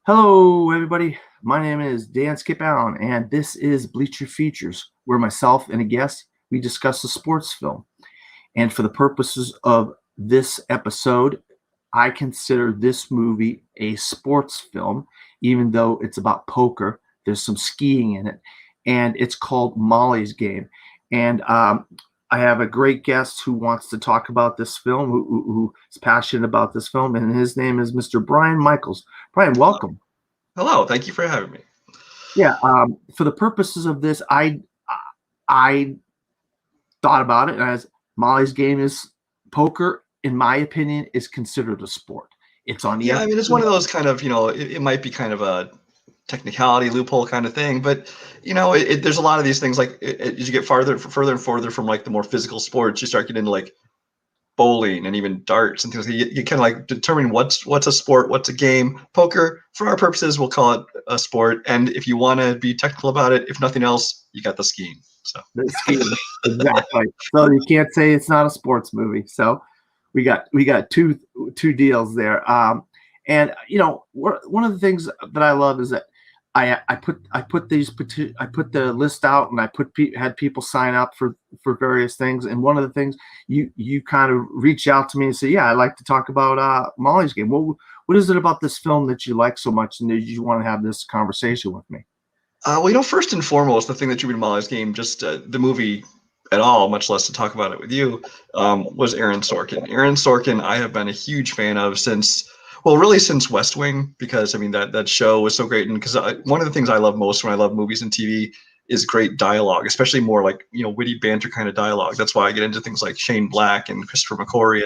Hello, everybody. My name is Dan Skip Allen, and this is Bleacher Features, where myself and a guest we discuss a sports film. And for the purposes of this episode, I consider this movie a sports film, even though it's about poker. There's some skiing in it, and it's called Molly's Game. And I have a great guest who wants to talk about this film, who is passionate about this film, and his name is Mr. Brian Michaels. Brian, welcome. Hello, thank you for having me. Yeah, for the purposes of this, I thought about it as Molly's Game is poker. In my opinion, is considered a sport. It's on Yeah, I mean, it's ESPN. one of those kind of, it might be kind of a technicality loophole kind of thing, but there's a lot of these things like as you get further and further from like the more physical sports, you start getting into like bowling and even darts and things. You kind of like determine what's a sport, what's a game. Poker, for our purposes, we'll call it a sport. And if you want to be technical about it, if nothing else, you got the skiing. So The skiing, exactly. So you can't say it's not a sports movie. So we got two deals there. And one of the things that I love is that I put the list out, and I had people sign up for various things. And one of the things you kind of reach out to me and say, yeah, I'd like to talk about Molly's Game. What is it about this film that you like so much, and that you want to have this conversation with me? well, first and foremost, the thing that drew me to Molly's Game, just the movie at all, much less to talk about it with you, was Aaron Sorkin. Aaron Sorkin, I have been a huge fan of since, well, really since West Wing, because I mean that show was so great, and because one of the things I love most when I love movies and TV is great dialogue, especially more like witty banter kind of dialogue. That's why I get into things like Shane Black and Christopher McQuarrie,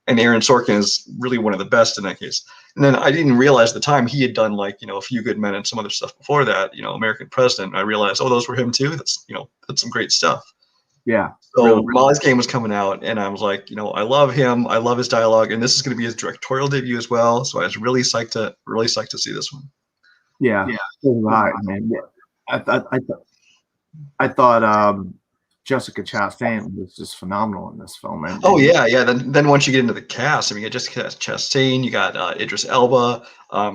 and Aaron Sorkin is really one of the best in that case. And then I didn't realize at the time he had done like A Few Good Men and some other stuff before that, American President. And I realized, oh, those were him too. That's some great stuff. Yeah, really. So Molly's Game was coming out, and I was like, I love him. I love his dialogue, and this is going to be his directorial debut as well. So I was really psyched to see this one. Yeah, Yeah. so was I, man. Yeah. I thought Jessica Chastain was just phenomenal in this film. Oh yeah, yeah. Then once you get into the cast, I mean, you got Jessica Chastain, you got Idris Elba,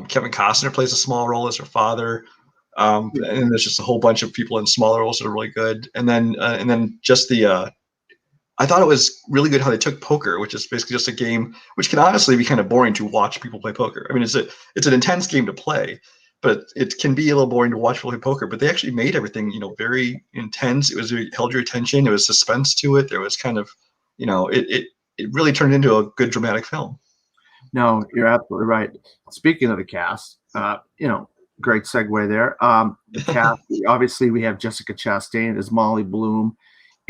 Kevin Costner plays a small role as her father, and there's just a whole bunch of people in smaller roles that are really good. And then just the I thought it was really good how they took poker, which is basically just a game which can honestly be kind of boring to watch people play poker. I mean, it's an intense game to play, but it can be a little boring to watch people play poker. But they actually made everything very intense. It held your attention. There was suspense to it. There was kind of it really turned into a good dramatic film. No, you're absolutely right. Speaking of the cast, great segue there. The cast, obviously, we have Jessica Chastain as Molly Bloom,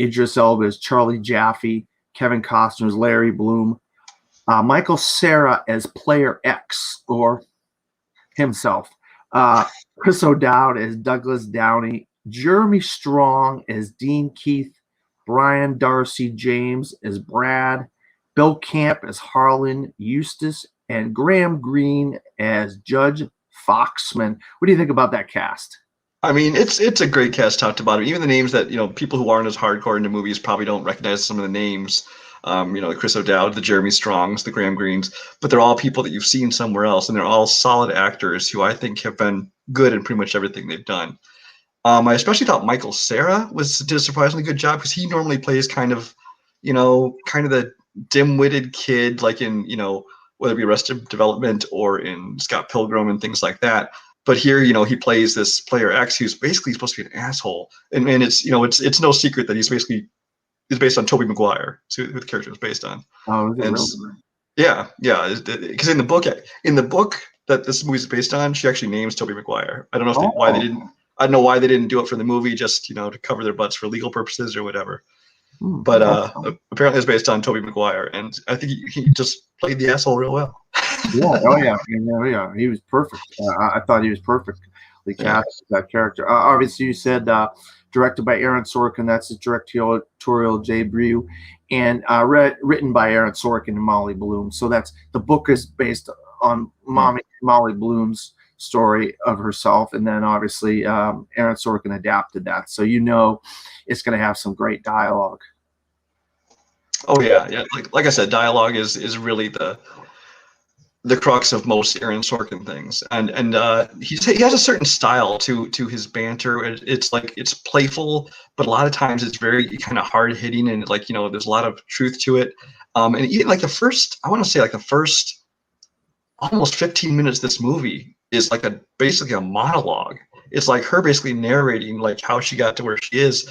Idris Elba as Charlie Jaffe, Kevin Costner as Larry Bloom, Michael Cera as Player X, or himself, Chris O'Dowd as Douglas Downey, Jeremy Strong as Dean Keith, Brian Darcy James as Brad, Bill Camp as Harlan Eustace, and Graham Greene as Judge Foxman. What do you think about that cast? I mean, it's a great cast top to bottom. Even the names that people who aren't as hardcore into movies probably don't recognize some of the names. The Chris O'Dowd, the Jeremy Strongs, the Graham Greens, but they're all people that you've seen somewhere else, and they're all solid actors who I think have been good in pretty much everything they've done. I especially thought Michael Cera did a surprisingly good job because he normally plays kind of the dim-witted kid, like in whether it be Arrested Development or in Scott Pilgrim and things like that. But here, he plays this player X who's basically supposed to be an asshole, and it's no secret that he's based on Tobey Maguire, who the character was based on. Oh, is it And really? yeah, because in the book that this movie is based on, she actually names Tobey Maguire. I don't know if why they Oh, didn't. I don't know why they didn't do it for the movie, just to cover their butts for legal purposes or whatever. But apparently it's based on Tobey Maguire, and I think he just played the asshole real well. yeah, oh yeah, yeah. He was perfect. I thought he was perfectly Yeah. cast as that character. Obviously, you said directed by Aaron Sorkin. That's his directorial debut, and written by Aaron Sorkin and Molly Bloom. So that's the book is based on Molly Bloom's story of herself, and then obviously Aaron Sorkin adapted that. So it's going to have some great dialogue. Oh yeah, yeah. Like I said, dialogue is really the crux of most Aaron Sorkin things, and he has a certain style to his banter. It's like it's playful, but a lot of times it's very kind of hard hitting, and like there's a lot of truth to it. And even like I want to say like the first almost 15 minutes of this movie is like basically a monologue. It's like her basically narrating like how she got to where she is,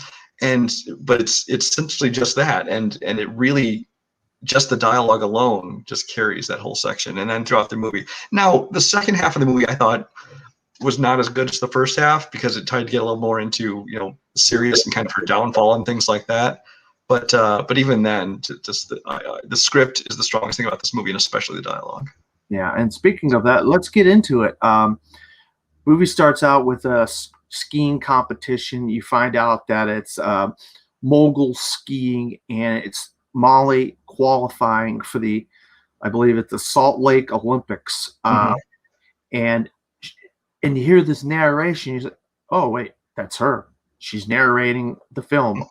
but it's essentially just that, and it really just the dialogue alone just carries that whole section, and then throughout the movie. Now, the second half of the movie I thought was not as good as the first half because it tried to get a little more into serious and kind of her downfall and things like that. But even then, just the script is the strongest thing about this movie, and especially the dialogue. Yeah, and speaking of that, let's get into it. Movie starts out with a skiing competition. You find out that it's mogul skiing, and it's Molly qualifying for I believe it's the Salt Lake Olympics. And you hear this narration. You're like, oh wait, that's her. She's narrating the film.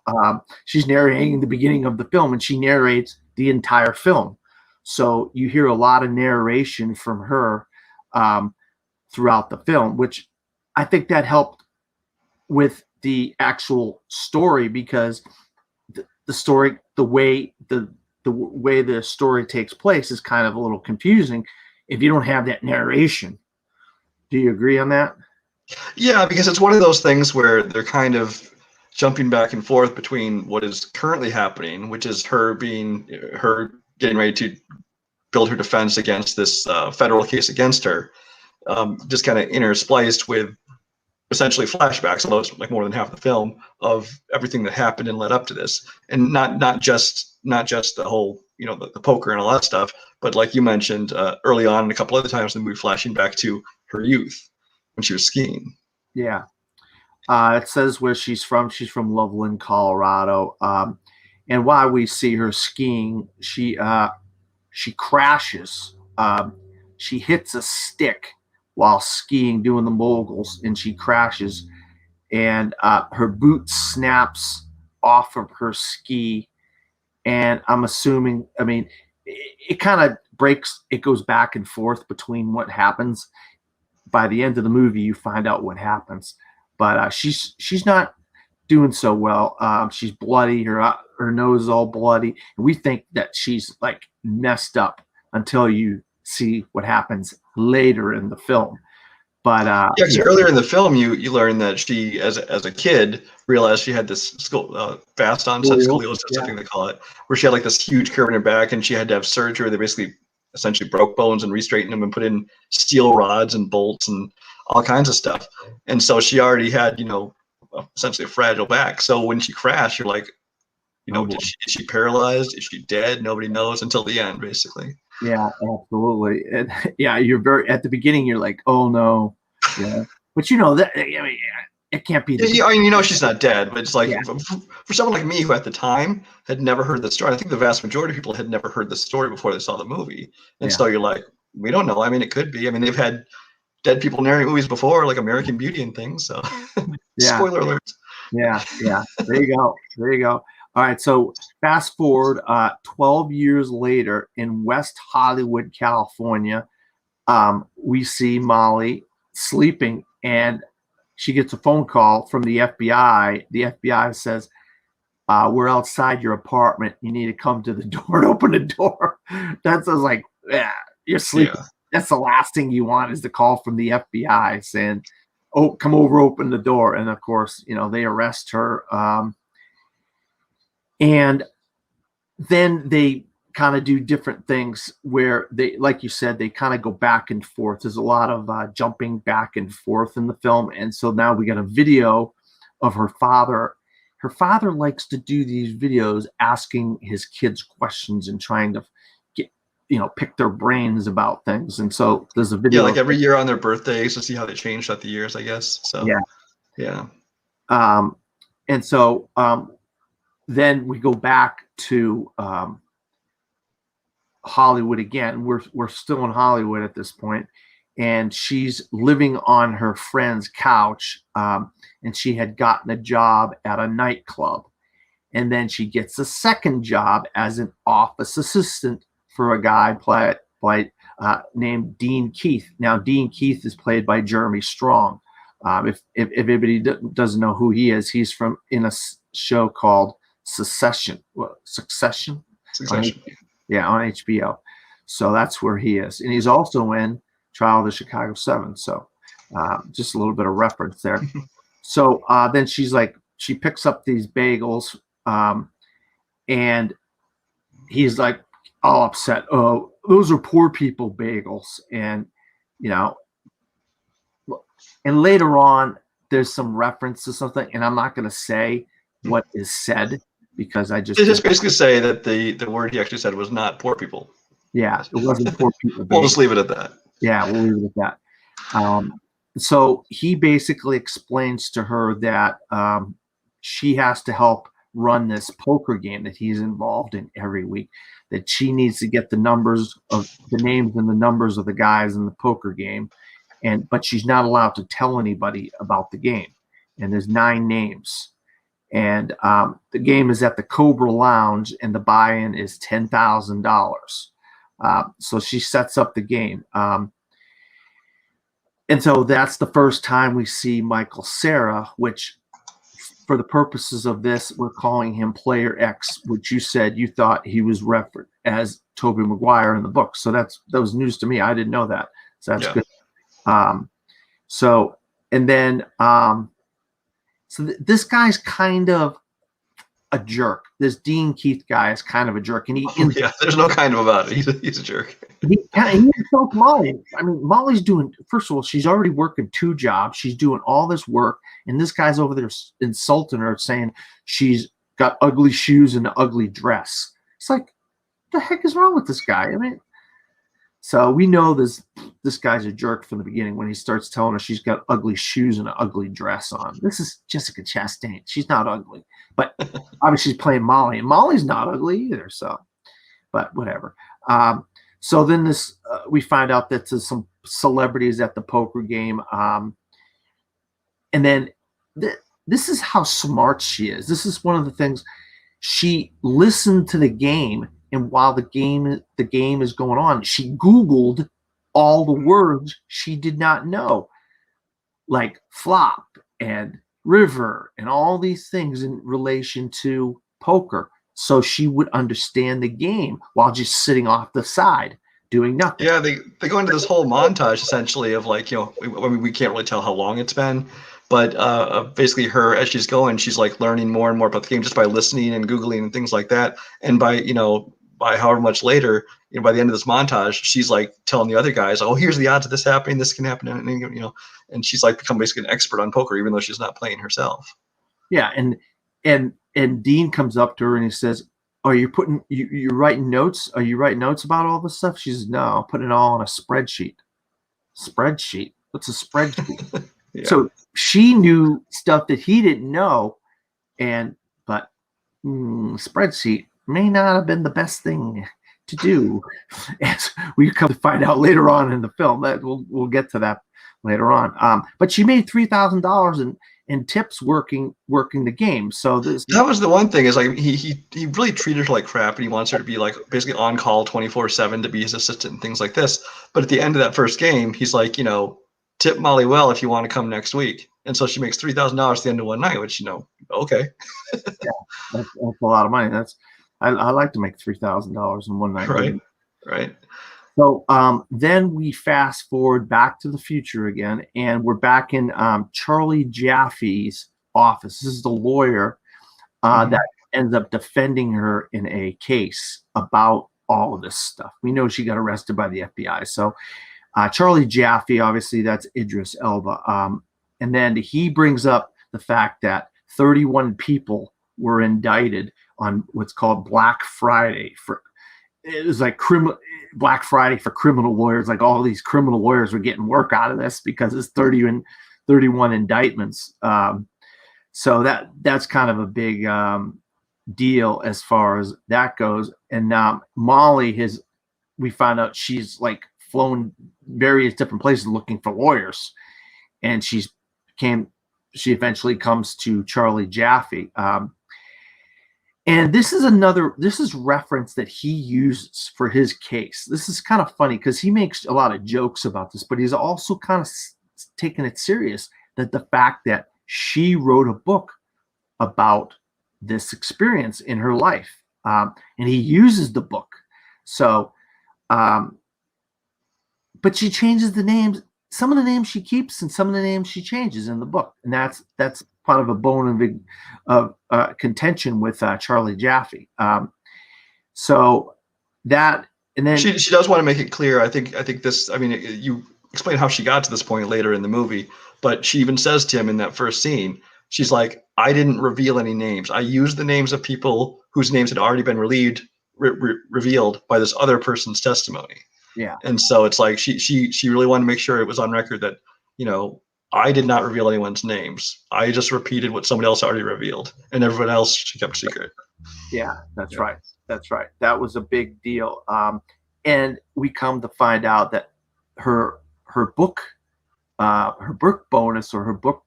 She's narrating the beginning of the film, and she narrates the entire film. So you hear a lot of narration from her throughout the film, which I think that helped with the actual story, because the story, the way the story takes place is kind of a little confusing if you don't have that narration. Do you agree on that? Yeah, because it's one of those things where they're kind of jumping back and forth between what is currently happening, which is her getting ready to build her defense against this federal case against her, just kind of interspliced with essentially flashbacks, almost like more than half the film, of everything that happened and led up to this, and not just the whole the poker and all that stuff, but like you mentioned early on and a couple other times in the movie, flashing back to her youth when she was skiing. Yeah. It says where she's from. She's from Loveland, Colorado. And while we see her skiing, she crashes. She hits a stick while skiing, doing the moguls, and she crashes. And her boot snaps off of her ski. And I'm assuming, I mean, it kind of breaks. It goes back and forth between what happens. By the end of the movie, you find out what happens. But she's not doing so well. She's bloody. Her nose is all bloody, and we think that she's like messed up until you see what happens later in the film. But yeah, because earlier in the film, you learn that she, as a kid, realized she had this fast onset scoliosis, I think they call it, where she had like this huge curve in her back, and she had to have surgery. They basically essentially broke bones and restraightened them and put in steel rods and bolts and all kinds of stuff. And so she already had, essentially a fragile back. So when she crashed, you're like, is she paralyzed? Is she dead? Nobody knows until the end, basically. Yeah, absolutely. And yeah, you're at the beginning, you're like, oh no. Yeah. But that, I mean, it can't be. I mean, she's not dead, but it's like for someone like me who at the time had never heard the story, I think the vast majority of people had never heard the story before they saw the movie. And so you're like, we don't know. I mean, it could be. I mean, they've had dead people narrate movies before, like American Beauty and things. So spoiler alert. Yeah. There you go. All right, so fast forward 12 years later in West Hollywood, California, we see Molly sleeping, and she gets a phone call from the FBI. The FBI says, we're outside your apartment. You need to come to the door and open the door. That's like, yeah, you're sleeping. Yeah. That's the last thing you want is the call from the FBI saying, oh, come over, open the door. And of course, they arrest her. And then they kind of do different things where they, like you said, they kind of go back and forth. There's a lot of jumping back and forth in the film. And so now we got a video of her father. Her father likes to do these videos asking his kids questions and trying to get, pick their brains about things. And so there's a video. Yeah, like every year on their birthdays to see how they changed throughout the years, I guess. So, yeah. And so, then we go back to Hollywood again. We're still in Hollywood at this point, and she's living on her friend's couch, and she had gotten a job at a nightclub, and then she gets a second job as an office assistant for a guy played named Dean Keith. Now, Dean Keith is played by Jeremy Strong. If anybody doesn't know who he is, he's in a show called Succession. Succession. Succession. On HBO. So that's where he is, and he's also in Trial of the Chicago 7. So just a little bit of reference there. So then she picks up these bagels, and he's like all upset. Oh, those are poor people bagels, and and later on there's some reference to something, and I'm not going to say what is said because I just basically say that the word he actually said was not poor people. Yeah, it wasn't poor people. We'll just leave it at that. Yeah, we'll leave it at that. So he basically explains to her that she has to help run this poker game that he's involved in every week, that she needs to get the names and the numbers of the guys in the poker game, but she's not allowed to tell anybody about the game. And there's 9 names. And the game is at the Cobra Lounge, and the buy-in is $10,000. So she sets up the game. And so that's the first time we see Michael Cera, which for the purposes of this, we're calling him Player X, which you said you thought he was referenced as Tobey Maguire in the book. So that was news to me. I didn't know that. So that's good. This guy's kind of a jerk. This Dean Keith guy is kind of a jerk, and there's no kind of about it. He's a jerk. He insults Molly. I mean, Molly's doing. First of all, she's already working 2 jobs. She's doing all this work, and this guy's over there insulting her, saying she's got ugly shoes and an ugly dress. It's like, what the heck is wrong with this guy? I mean, so we know this guy's a jerk from the beginning when he starts telling her she's got ugly shoes and an ugly dress on. This is Jessica Chastain. She's not ugly, but obviously she's playing Molly, and Molly's not ugly either. So, but whatever. So then we find out that there's some celebrities at the poker game, and then this is how smart she is. This is one of the things. She listened to the game. And while the game is going on, she Googled all the words she did not know, like flop and river and all these things in relation to poker, so she would understand the game while just sitting off the side doing nothing. Yeah, they go into this whole montage essentially of like, we can't really tell how long it's been, but basically her, as she's going, she's like learning more and more about the game just by listening and Googling and things like that. And by however much later, by the end of this montage, she's like telling the other guys, "Oh, here's the odds of this happening. This can happen," and she's like become basically an expert on poker, even though she's not playing herself. Yeah, and Dean comes up to her and he says, "Oh, you're writing notes? Are you writing notes about all this stuff?" She says, "No, I'm putting it all on a spreadsheet." Spreadsheet? What's a spreadsheet? Yeah. So she knew stuff that he didn't know, but spreadsheet may not have been the best thing to do, as we come to find out later on in the film. That we'll get to that later on. But she made $3,000 in tips working the game. So that was the one thing, is like he really treated her like crap, and he wants her to be like basically on call 24/7 to be his assistant and things like this. But at the end of that first game, he's like, tip Molly well if you want to come next week. And so she makes $3,000 at the end of one night, which okay. Yeah, that's a lot of money. I like to make $3,000 in one night. Right. So then we fast forward back to the future again, and we're back in Charlie Jaffe's office. This is the lawyer that ends up defending her in a case about all of this stuff. We know she got arrested by the FBI. So Charlie Jaffe, obviously, that's Idris Elba. And then he brings up the fact that 31 people were indicted on what's called Black Friday. It was like Black Friday for criminal lawyers. Like all these criminal lawyers were getting work out of this because it's 31 indictments. So that's kind of a big deal as far as that goes. And Molly we found out she's like flown various different places looking for lawyers, and she eventually comes to Charlie Jaffe. And this is reference that he uses for his case. This is kind of funny because he makes a lot of jokes about this, but he's also kind of taking it serious, that the fact that she wrote a book about this experience in her life. And he uses the book. So, but she changes the names. Some of the names she keeps and some of the names she changes in the book. And that's part of a bone of contention with Charlie Jaffe. So that, and then she does want to make it clear. I think this. I mean, you explain how she got to this point later in the movie, but she even says to him in that first scene, she's like, "I didn't reveal any names. I used the names of people whose names had already been revealed by this other person's testimony." Yeah. And so it's like she really wanted to make sure it was on record that, I did not reveal anyone's names. I just repeated what somebody else already revealed, and everyone else she kept secret. Yeah, that's right. That's right. That was a big deal. And we come to find out that her book bonus, or her book,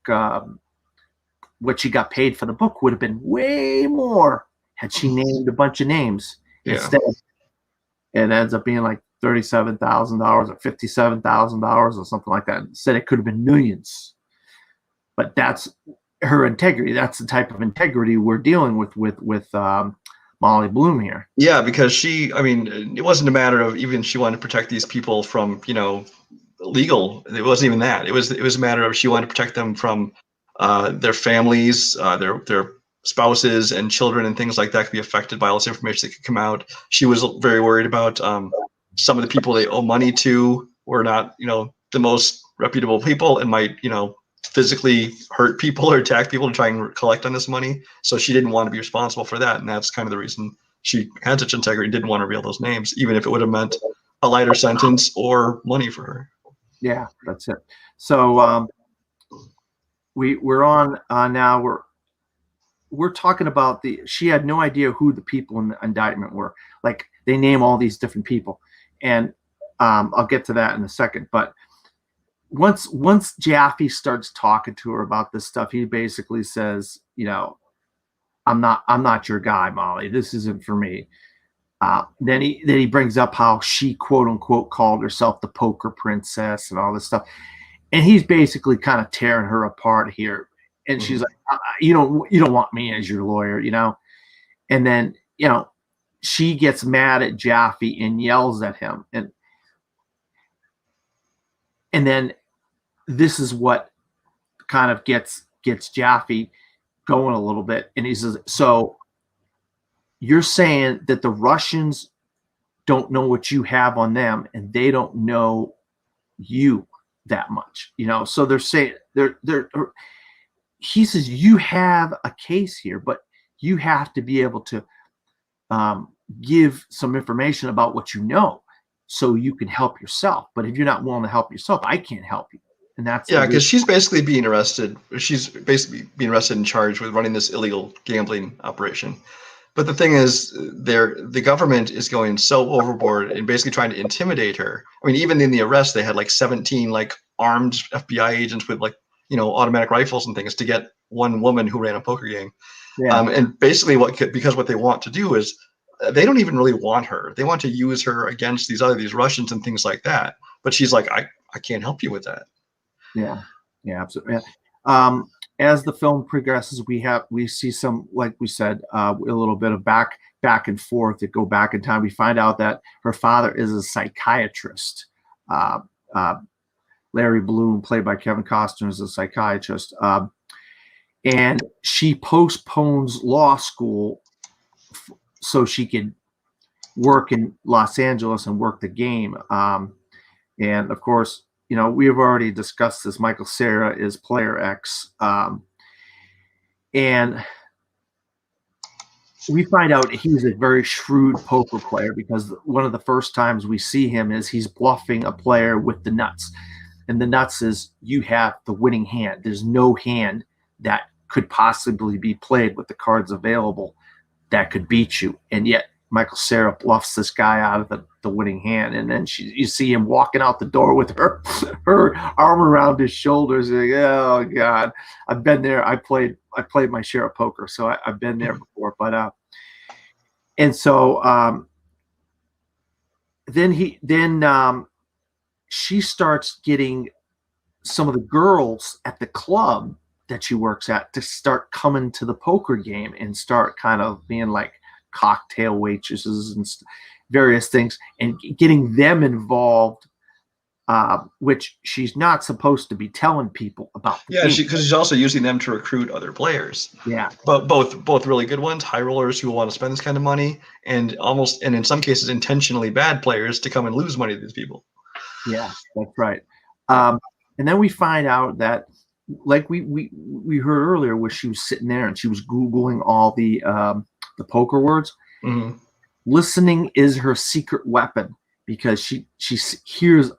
what she got paid for the book, would have been way more had she named a bunch of names. Yeah. Instead. It ends up being like $37,000 or $57,000 or something like that. Instead, it could have been millions. But that's her integrity. That's the type of integrity we're dealing with Molly Bloom here. Yeah, because it wasn't a matter of even she wanted to protect these people from, legal. It wasn't even that. It was a matter of she wanted to protect them from their families, their spouses and children and things like that could be affected by all this information that could come out. She was very worried about some of the people they owe money to were not, the most reputable people and might, physically hurt people or attack people to try and collect on this money. So she didn't want to be responsible for that. And that's kind of the reason she had such integrity, didn't want to reveal those names, even if it would have meant a lighter sentence or money for her. Yeah, that's it. So we're on now. We're talking about she had no idea who the people in the indictment were. Like, they name all these different people, and I'll get to that in a second. But once Jaffe starts talking to her about this stuff, he basically says, I'm not your guy, Molly. This isn't for me. Then he brings up how she, quote unquote, called herself the poker princess and all this stuff, and he's basically kind of tearing her apart here. And she's like, you don't want me as your lawyer, And then, she gets mad at Jaffe and yells at him. And then this is what kind of gets Jaffe going a little bit. And he says, so you're saying that the Russians don't know what you have on them, and they don't know you that much, So they're saying he says, you have a case here, but you have to be able to give some information about what you know so you can help yourself. But if you're not willing to help yourself, I can't help you. And that's because she's basically being arrested. She's basically being arrested and charged with running this illegal gambling operation. But the thing is, the government is going so overboard and basically trying to intimidate her. I mean, even in the arrest, they had like 17 like armed FBI agents with like, automatic rifles and things to get one woman who ran a poker game. Yeah. And basically because what they want to do is they don't even really want her. They want to use her against these Russians and things like that. But she's like, I can't help you with that. Yeah. Yeah, absolutely. As the film progresses, we see some, like we said, a little bit of back and forth to go back in time. We find out that her father is a psychiatrist. Larry Bloom, played by Kevin Costner, is a psychiatrist. And she postpones law school so she could work in Los Angeles and work the game. And of course, we have already discussed this. Michael Cera is player X. And we find out he's a very shrewd poker player, because one of the first times we see him is he's bluffing a player with the nuts. And the nuts is, you have the winning hand. There's no hand that could possibly be played with the cards available that could beat you. And yet Michael Cera bluffs this guy out of the winning hand. And then you see him walking out the door with her arm around his shoulders. Like, oh God, I've been there. I played my share of poker, so I've been there before. But And so then she starts getting some of the girls at the club that she works at to start coming to the poker game and start kind of being like cocktail waitresses and various things, and getting them involved, which she's not supposed to be telling people about the Yeah, game. because she's also using them to recruit other players. Yeah, But both really good ones, high rollers who want to spend this kind of money, and in some cases intentionally bad players to come and lose money to these people. yeah, that's right. And then we find out that, like we heard earlier, where she was sitting there and she was Googling all the poker words. Mm-hmm. Listening is her secret weapon, because she hears,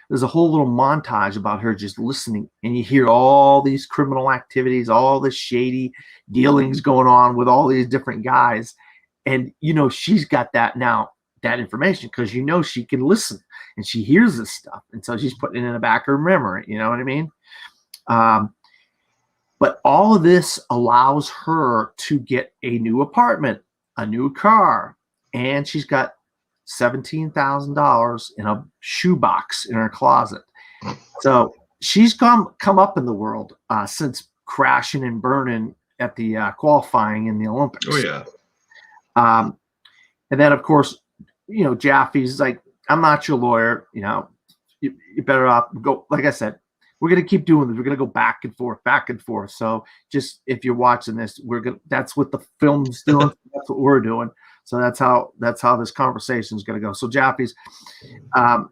there's a whole little montage about her just listening, and you hear all these criminal activities, all the shady dealings going on with all these different guys, and she's got that information, because she can listen and she hears this stuff, and so she's putting it in the back of her memory. You know what I mean? But all of this allows her to get a new apartment, a new car, and she's got $17,000 in a shoebox in her closet. So she's come up in the world since crashing and burning at the qualifying in the Olympics. Oh yeah. And then of course, Jaffe's like, I'm not your lawyer. You better off go. Like I said, we're gonna keep doing this. We're gonna go back and forth, back and forth. So just, if you're watching this, that's what the film's doing. That's what we're doing. So that's how this conversation is going to go. So Jaffe's, and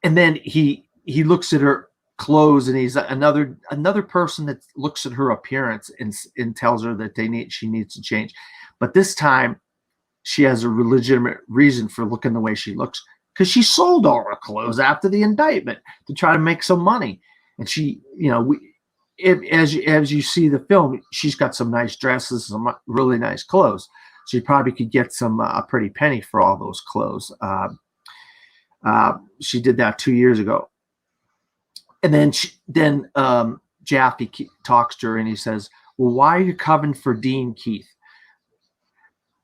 then he looks at her clothes, and he's another person that looks at her appearance and tells her that she needs to change. But this time, she has a legitimate reason for looking the way she looks, because she sold all her clothes after the indictment to try to make some money. And she, as you see the film, she's got some nice dresses, some really nice clothes. She probably could get a pretty penny for all those clothes. She did that 2 years ago. And then Jaffe talks to her, and he says, well, why are you covering for Dean Keith?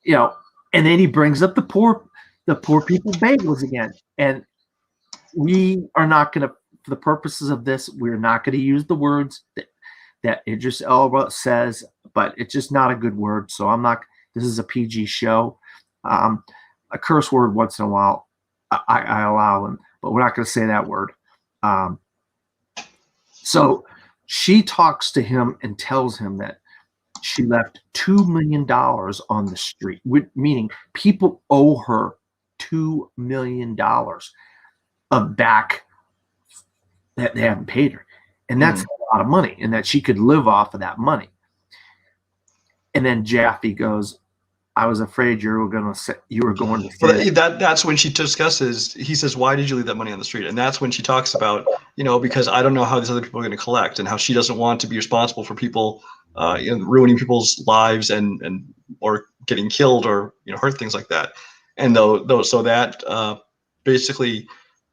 And then he brings up the poor people bagels again. And we are not going to, for the purposes of this, we're not going to use the words that Idris Elba says, but it's just not a good word. So I'm not. This is a PG show. A curse word once in a while, I allow him, but we're not going to say that word. So she talks to him and tells him that she left $2 million on the street, meaning people owe her $2 million of back that they haven't paid her. And that's a lot of money, and that she could live off of that money. And then Jaffe goes, I was afraid you were going to say that's when she discusses, he says, why did you leave that money on the street? And that's when she talks about, because I don't know how these other people are going to collect, and how she doesn't want to be responsible for people, ruining people's lives and or getting killed or, hurt, things like that. And so that basically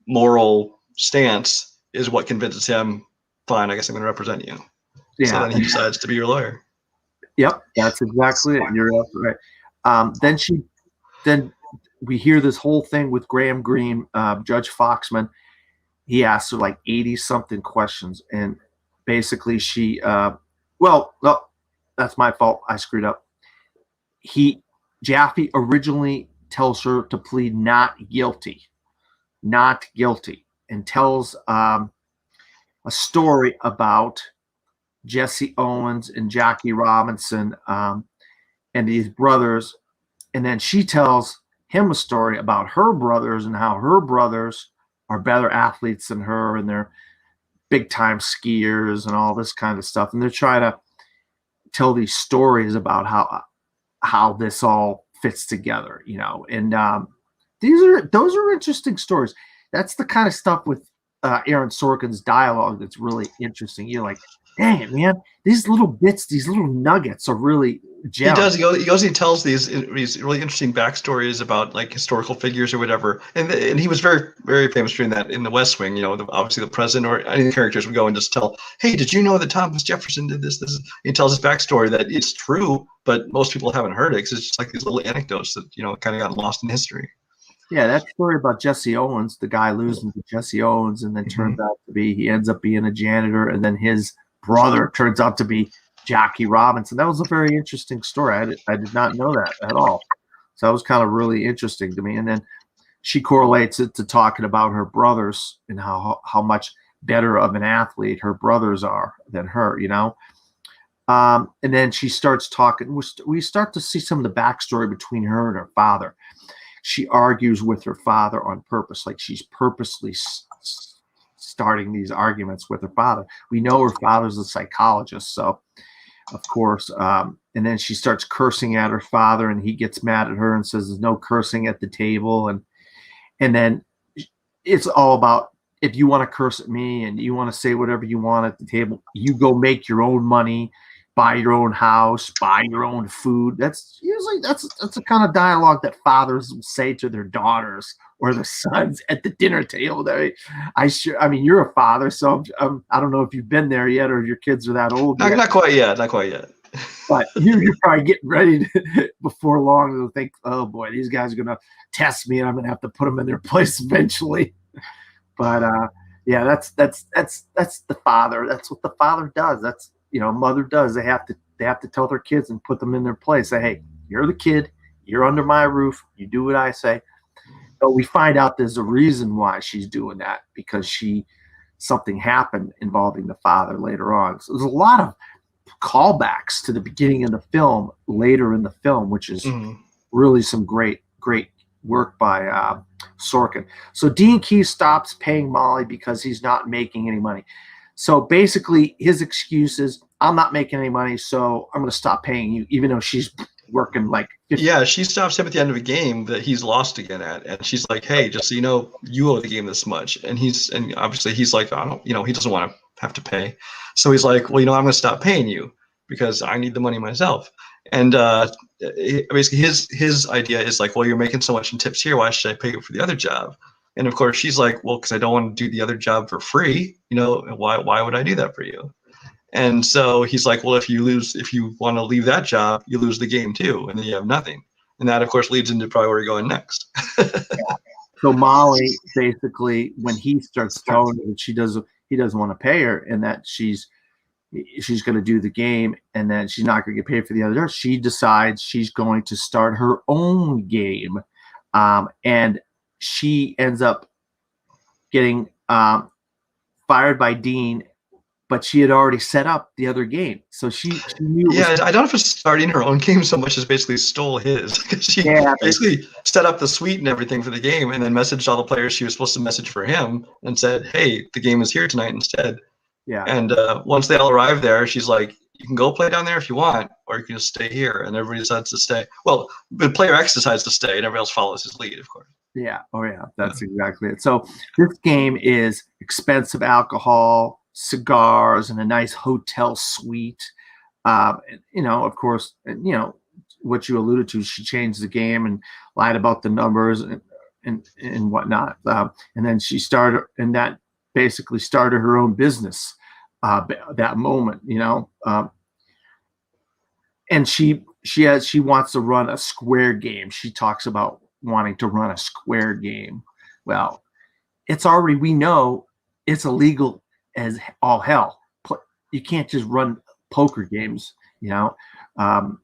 moral stance is what convinces him, fine, I guess I'm going to represent you. Yeah. So then he decides to be your lawyer. Yep, that's exactly it. You're right. Then we hear this whole thing with Graham Greene, Judge Foxman. He asks her like 80 something questions, and basically she, well, that's my fault. I screwed up. Jaffe originally tells her to plead not guilty, and tells a story about Jesse Owens and Jackie Robinson and these brothers. And then she tells him a story about her brothers and how her brothers are better athletes than her, and they're big time skiers and all this kind of stuff. And they're trying to tell these stories about how this all fits together, and those are interesting stories. That's the kind of stuff with Aaron Sorkin's dialogue that's really interesting. You're like, dang it, man, these little bits, these little nuggets are really He gem. does. He goes and he tells these really interesting backstories about like historical figures or whatever. And he was very, very famous doing that in the West Wing. You know, obviously the president or any of the characters would go and just tell, hey, did you know that Thomas Jefferson did this? He tells his backstory that it's true, but most people haven't heard it because it's just like these little anecdotes that, you know, kind of got lost in history. Yeah, that story about Jesse Owens, the guy losing to Jesse Owens, and then Mm-hmm. turns out to be he ends up being a janitor, and then his brother turns out to be Jackie Robinson. That was a very interesting story. I did not know that at all. So that was kind of really interesting to me. And then she correlates it to talking about her brothers and how much better of an athlete her brothers are than her, you know. And then she starts talking. We start to see some of the backstory between her and her father. She argues with her father on purpose, like she's purposely starting these arguments with her father. We know her father's a psychologist, so of course. And then she starts cursing at her father, and he gets mad at her and says, "There's no cursing at the table." And then it's all about, if you want to curse at me and you want to say whatever you want at the table, you go make your own money, buy your own house, buy your own food. That's usually that's the kind of dialogue that fathers will say to their daughters or their sons at the dinner table. I mean, you're a father, so I don't know if you've been there yet or your kids are that old yet. Not quite yet. Not quite yet. But you're probably getting ready to, before long, to think, oh boy, these guys are going to test me and I'm going to have to put them in their place eventually. But yeah, that's the father. That's what the father does. That's, you know, mother does. They have to tell their kids and put them in their place. Say, hey, you're the kid. You're under my roof. You do what I say. But we find out there's a reason why she's doing that, because something happened involving the father later on. So there's a lot of callbacks to the beginning of the film later in the film, which is really some great work by Sorkin. So Dean Key stops paying Molly because he's not making any money. So basically his excuse is, I'm not making any money, so I'm going to stop paying you, even though she's working like 50. Yeah, she stops him at the end of a game that he's lost again at, and she's like, hey, just so you know, you owe the game this much. And obviously he's like, I don't, you know, he doesn't want to have to pay. So he's like, well, you know, I'm going to stop paying you because I need the money myself. And basically his idea is like, well, you're making so much in tips here, why should I pay you for the other job? And of course she's like, well, because I don't want to do the other job for free. You know, why would I do that for you? And so he's like, well, if you want to leave that job, you lose the game too, and then you have nothing. And that, of course, leads into probably where you're going next. So Molly, basically, when he starts telling her that he doesn't want to pay her, and that she's going to do the game, and then she's not going to get paid for the other job, she decides she's going to start her own game, and she ends up getting fired by Dean. But she had already set up the other game, so she knew. Yeah, I don't know if it's starting her own game so much as basically stole his. She basically set up the suite and everything for the game, and then messaged all the players she was supposed to message for him, and said, "Hey, the game is here tonight instead." Yeah. And once they all arrive there, she's like, "You can go play down there if you want, or you can just stay here." And everybody decides to stay. Well, but player X decides to stay, and everybody else follows his lead, of course. Yeah. Oh, yeah. That's exactly it. So this game is expensive alcohol, cigars, and a nice hotel suite. You know, of course, you know what you alluded to. She changed the game and lied about the numbers and whatnot. And then she started, and that basically started her own business. That moment, you know, and she wants to run a square game. She talks about wanting to run a square game. Well, we know it's illegal as all hell. You can't just run poker games, you know.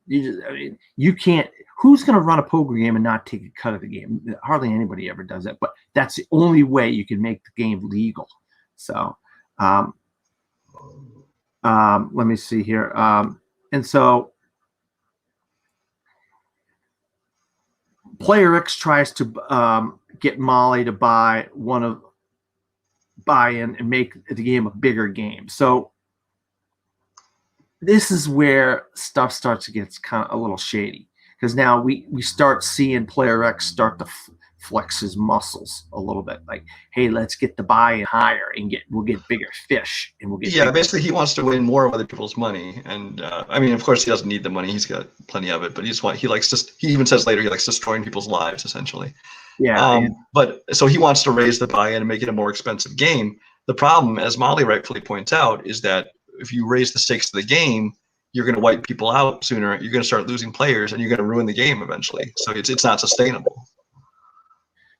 You can't. Who's going to run a poker game and not take a cut of the game? Hardly anybody ever does that. But that's the only way you can make the game legal. So, let me see here. And so, Player X tries to get Molly to buy in and make the game a bigger game. So this is where stuff starts to get kind of a little shady, because now we start seeing Player X start to flex his muscles a little bit. Like, hey, let's get the buy-in higher and we'll get bigger fish and we'll get Yeah, bigger. basically he wants to win more of other people's money, and I mean, of course, he doesn't need the money; he's got plenty of it. But he likes just he even says later he likes destroying people's lives essentially. Yeah, and But so he wants to raise the buy-in and make it a more expensive game. The problem, as Molly rightfully points out, is that if you raise the stakes of the game, you're going to wipe people out sooner. You're going to start losing players, and you're going to ruin the game eventually. So it's not sustainable.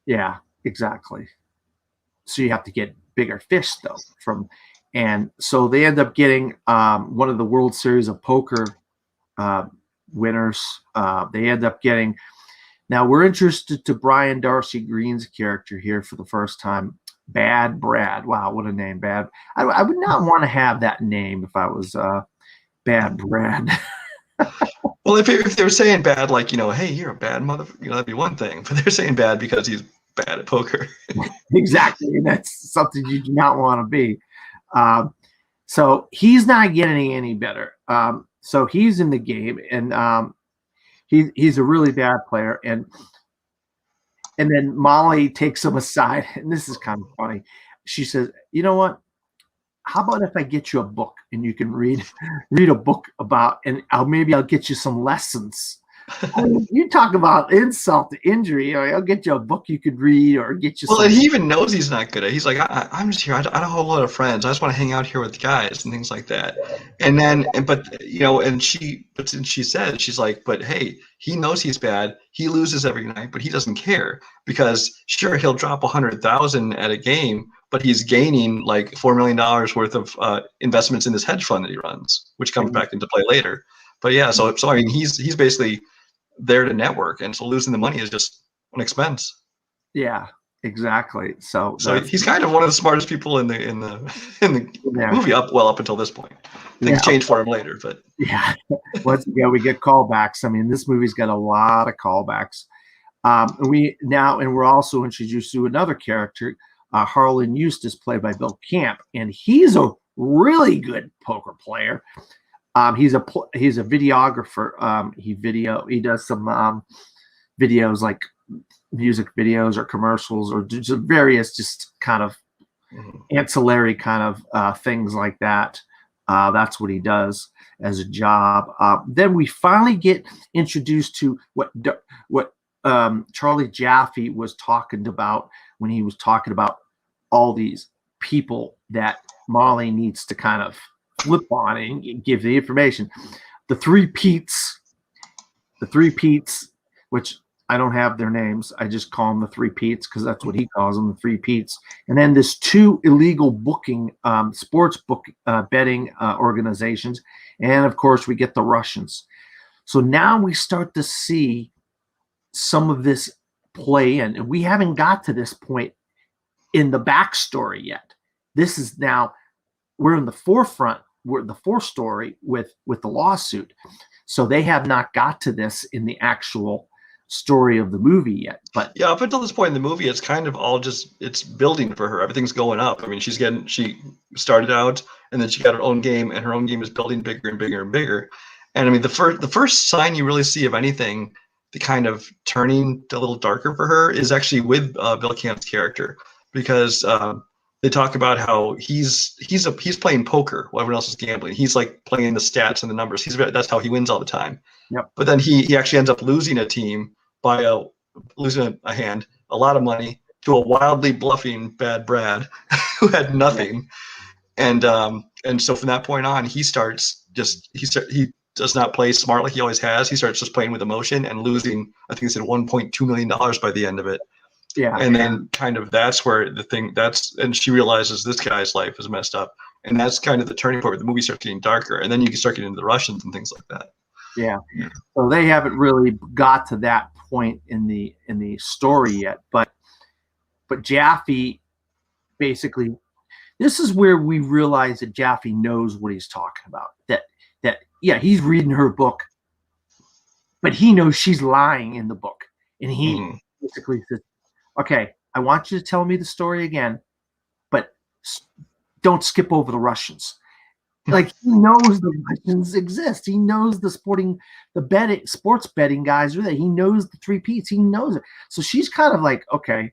yeah, exactly. So you have to get bigger fish though and so they end up getting one of the World Series of Poker winners. They end up getting. Now we're interested to Brian Darcy Green's character here for the first time. Bad Brad. Wow, what a name, Bad. I would not want to have that name if I was Bad Brad. Well, if they were saying bad, like, hey, you're a bad mother, that'd be one thing. But they're saying bad because he's bad at poker. Exactly, and that's something you do not want to be. So he's not getting any better. So he's in the game, and he's a really bad player. And then Molly takes him aside, and this is kind of funny. She says, "You know what? How about if I get you a book and you can read a book about, and maybe I'll get you some lessons." I mean, you talk about insult to injury. I'll get you a book you could read, or get you. Well, some. and he even knows he's not good at it. He's like, I'm just here. I don't have a whole lot of friends. I just want to hang out here with guys and things like that. And then, and she said, she's like, but hey, he knows he's bad. He loses every night, but he doesn't care because sure, he'll drop 100,000 at a game, but he's gaining like $4 million worth of investments in this hedge fund that he runs, which comes back into play later. But yeah, so I mean, he's basically there to network, and so losing the money is just an expense. Yeah, exactly. So he's kind of one of the smartest people in the movie up until this point. Things change for him later, but yeah. Once again, we get callbacks. I mean, this movie's got a lot of callbacks. We're also introduced to another character, Harlan Eustace, played by Bill Camp, and he's a really good poker player. He's a videographer. He does some videos like music videos or commercials or just various just kind of ancillary kind of things like that. That's what he does as a job. Then we finally get introduced to what Charlie Jaffe was talking about when he was talking about all these people that Molly needs to kind of flip on and give the information. The three Pete's, which I don't have their names. I just call them the three Pete's because that's what he calls them, the three Pete's. And then there's two illegal booking, sports book betting organizations. And of course, we get the Russians. So now we start to see some of this play in. And we haven't got to this point in the backstory yet. This is now, we're in the forefront. We're the forestory with the lawsuit. So they have not got to this in the actual story of the movie yet. But yeah, up until this point in the movie, it's kind of all just, it's building for her. Everything's going up. I mean, she started out and then she got her own game, and her own game is building bigger and bigger and bigger. And I mean, the first sign you really see of anything, the kind of turning a little darker for her, is actually with Bill Camp's character, because they talk about how he's playing poker while everyone else is gambling. He's like playing the stats and the numbers. That's how he wins all the time. Yep. But then he actually ends up losing a team by losing a hand, a lot of money, to a wildly bluffing Bad Brad who had nothing. Yeah. And so from that point on, he does not play smart like he always has. He starts just playing with emotion and losing, I think he said $1.2 million by the end of it. Yeah. And then kind of that's where and she realizes this guy's life is messed up. And that's kind of the turning point where the movie starts getting darker. And then you can start getting into the Russians and things like that. Yeah. So they haven't really got to that point in the story yet. But Jaffe, basically, this is where we realize that Jaffe knows what he's talking about. That yeah, he's reading her book, but he knows she's lying in the book. And he basically says, okay, I want you to tell me the story again, but don't skip over the Russians. Like he knows the Russians exist. He knows sports betting guys are there. He knows the three P's. He knows it. So she's kind of like, okay,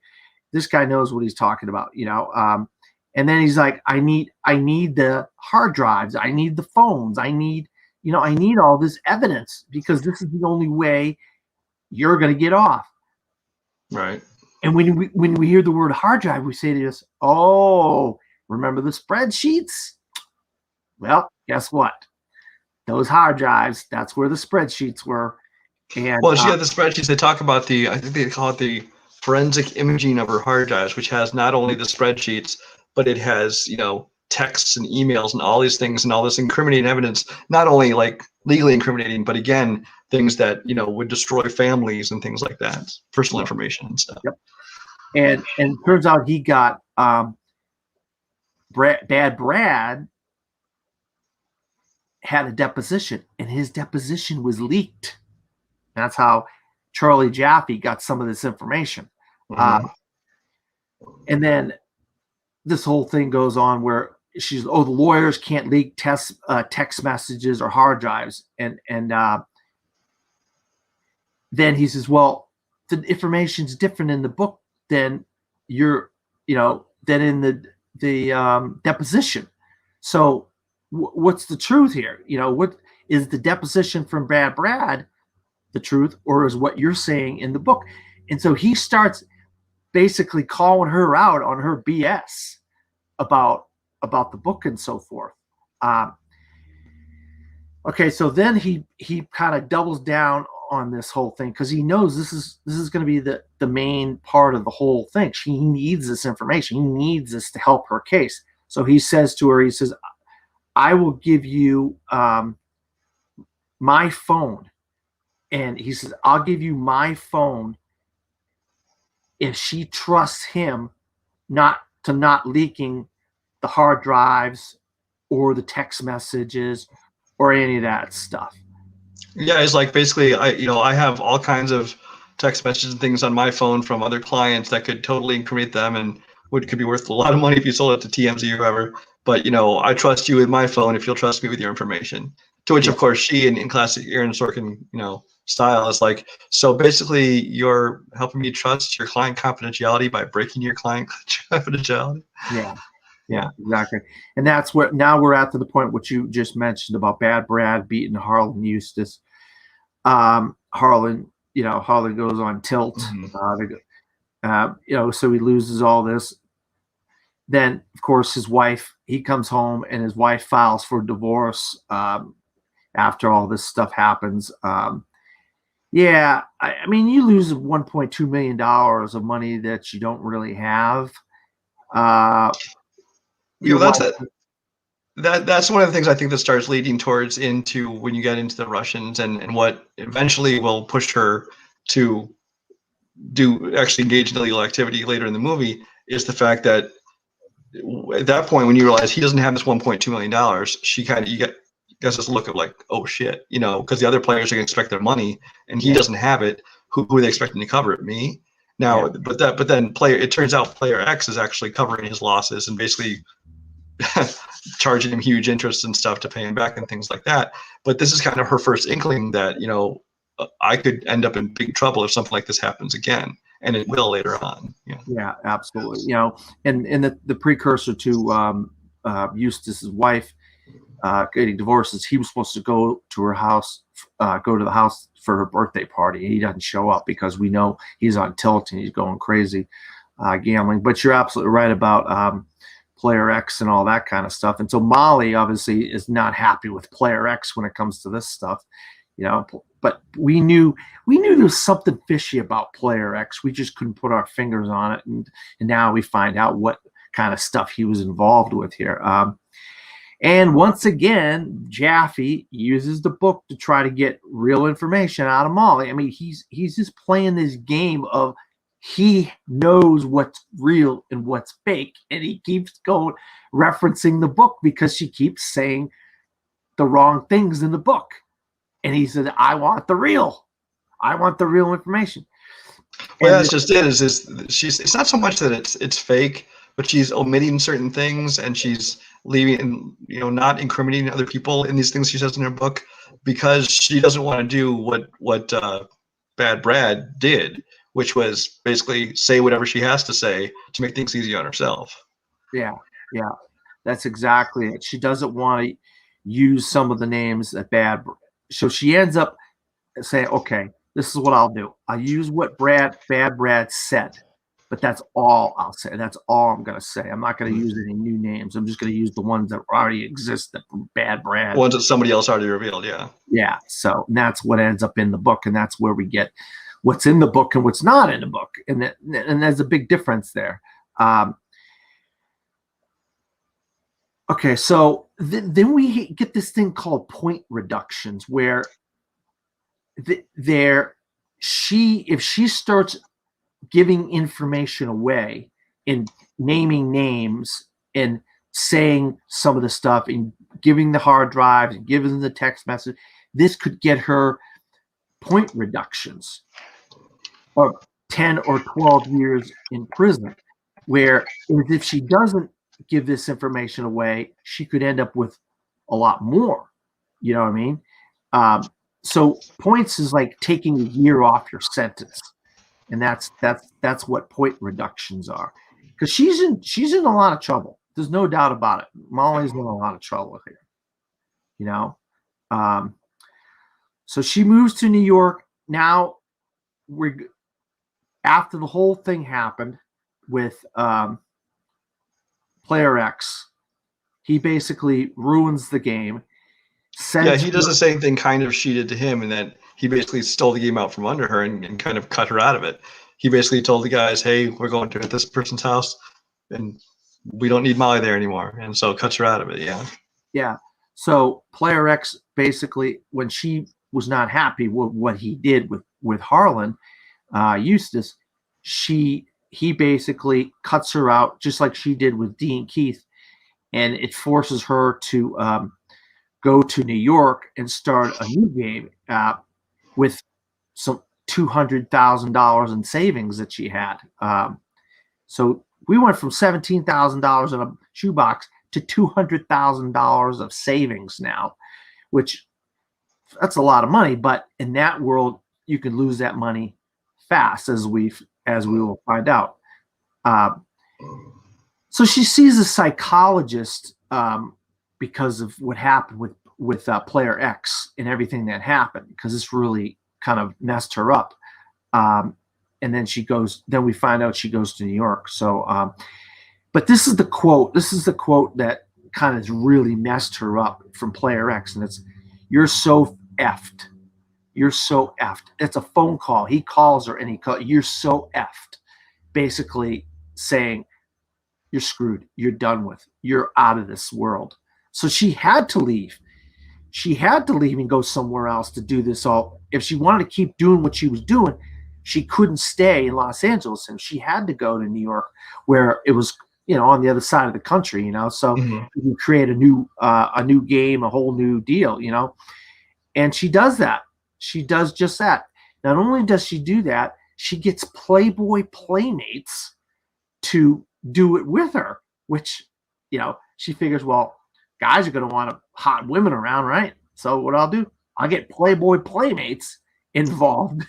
this guy knows what he's talking about, you know. And then he's like, I need the hard drives. I need the phones. I need all this evidence because this is the only way you're going to get off. Right. And when we hear the word hard drive, we say to us, oh, remember the spreadsheets? Well, guess what? Those hard drives, that's where the spreadsheets were. And well, she had the spreadsheets. They talk about I think they call it the forensic imaging of her hard drives, which has not only the spreadsheets, but it has, texts and emails and all these things and all this incriminating evidence, not only like legally incriminating, but again, things that, would destroy families and things like that, personal information and stuff. Yep. And it turns out he got Bad Brad had a deposition, and his deposition was leaked. That's how Charlie Jaffe got some of this information. Mm-hmm. And then this whole thing goes on where the lawyers can't leak text messages or hard drives. And then he says, well, the information's different in the book than than in the deposition. So what's the truth here? What is the deposition from Bad Brad the truth, or is what you're saying in the book? And so he starts basically calling her out on her BS about the book and so forth. Okay, so then he kind of doubles down on this whole thing because he knows this is going to be the main part of the whole thing. She needs this information. He needs this to help her case. So he says to her, I will give you my phone. And he says, I'll give you my phone if she trusts him not leaking the hard drives or the text messages or any of that stuff. Yeah, it's like basically I have all kinds of text messages and things on my phone from other clients that could totally incriminate them and could be worth a lot of money if you sold it to TMZ or whoever. But I trust you with my phone if you'll trust me with your information. To which, of course, she in classic Aaron Sorkin, style is like, so basically you're helping me trust your client confidentiality by breaking your client confidentiality. Yeah, exactly. And that's what now we're at to the point what you just mentioned about Bad Brad beating Harlan Eustace. Harlan goes on tilt. Mm-hmm. So he loses all this. Then, of course, he comes home and his wife files for divorce after all this stuff happens. Yeah, I mean, you lose $1.2 million of money that you don't really have. That's one of the things I think that starts leading towards into when you get into the Russians and what eventually will push her to actually engage in illegal activity later in the movie is the fact that at that point when you realize he doesn't have this $1.2 million, she gets this look of like, oh shit, because the other players are going to expect their money and he doesn't have it. Who are they expecting to cover it? Me? Now, but then it turns out player X is actually covering his losses and basically charging him huge interest and stuff to pay him back and things like that. But this is kind of her first inkling that, I could end up in big trouble if something like this happens again. And it will later on. Yeah, absolutely. And the precursor to Eustace's wife getting divorced, he was supposed to go to her house, go to the house for her birthday party. He doesn't show up because we know he's on tilt and he's going crazy gambling. But you're absolutely right about Player X and all that kind of stuff. And so Molly obviously is not happy with Player X when it comes to this stuff, but we knew there was something fishy about Player X. We just couldn't put our fingers on it. And now we find out what kind of stuff he was involved with here. And once again, Jaffe uses the book to try to get real information out of Molly. I mean, he's just playing this game of he knows what's real and what's fake, and he keeps referencing the book because she keeps saying the wrong things in the book. And he said, I want the real information. Well, that's just it. It's not so much that it's fake, but she's omitting certain things and she's leaving, not incriminating other people in these things she says in her book, because she doesn't want to do what Bad Brad did, which was basically say whatever she has to say to make things easy on herself. Yeah, yeah, that's exactly it. She doesn't want to use some of the names that bad. So she ends up saying, "Okay, this is what I'll do. I'll use what Bad Brad said, but that's all I'll say. That's all I'm going to say. I'm not going to use any new names. I'm just going to use the ones that already exist that from Bad Brad." Ones that somebody else already revealed, yeah. Yeah. So that's what ends up in the book, and that's where we get what's in the book and what's not in the book, and there's a big difference there. Okay, so then we get this thing called point reductions, where if she starts giving information away and naming names and saying some of the stuff and giving the hard drives and giving the text message, this could get her point reductions of 10 or 12 years in prison, where if she doesn't give this information away, she could end up with a lot more. You know what I mean? So points is like taking a year off your sentence, and that's what point reductions are. Because she's in a lot of trouble. There's no doubt about it. Molly's in a lot of trouble here. You know, so she moves to New York. Now after the whole thing happened with Player X, he basically ruins the game. Yeah, he does the same thing kind of she did to him, and that he basically stole the game out from under her and kind of cut her out of it. He basically told the guys, hey, we're going to this person's house, and we don't need Molly there anymore, and so cuts her out of it, yeah. Yeah. So Player X basically, when she was not happy with what he did with Harlan, Eustace, he basically cuts her out just like she did with Dean Keith, and it forces her to go to New York and start a new game with some $200,000 in savings that she had. So we went from $17,000 in a shoebox to $200,000 of savings now, which that's a lot of money. But in that world, you can lose that money fast, as we will find out. So she sees a psychologist because of what happened with Player X and everything that happened, because this really kind of messed her up. And then then we find out she goes to New York. So, but this is the quote. This is the quote that kind of really messed her up from Player X, and it's, "You're so effed. You're so effed." It's a phone call. He calls her and "You're so effed," basically saying, "You're screwed. You're done with. You're out of this world." So she had to leave. She had to leave and go somewhere else to do this all. If she wanted to keep doing what she was doing, she couldn't stay in Los Angeles, and she had to go to New York, where it was, on the other side of the country, So you create a new game, a whole new deal, And she does that. She does just that. Not only does she do that, she gets Playboy playmates to do it with her, which, she figures, well, guys are going to want hot women around, right? So what I'll do, I'll get Playboy playmates involved.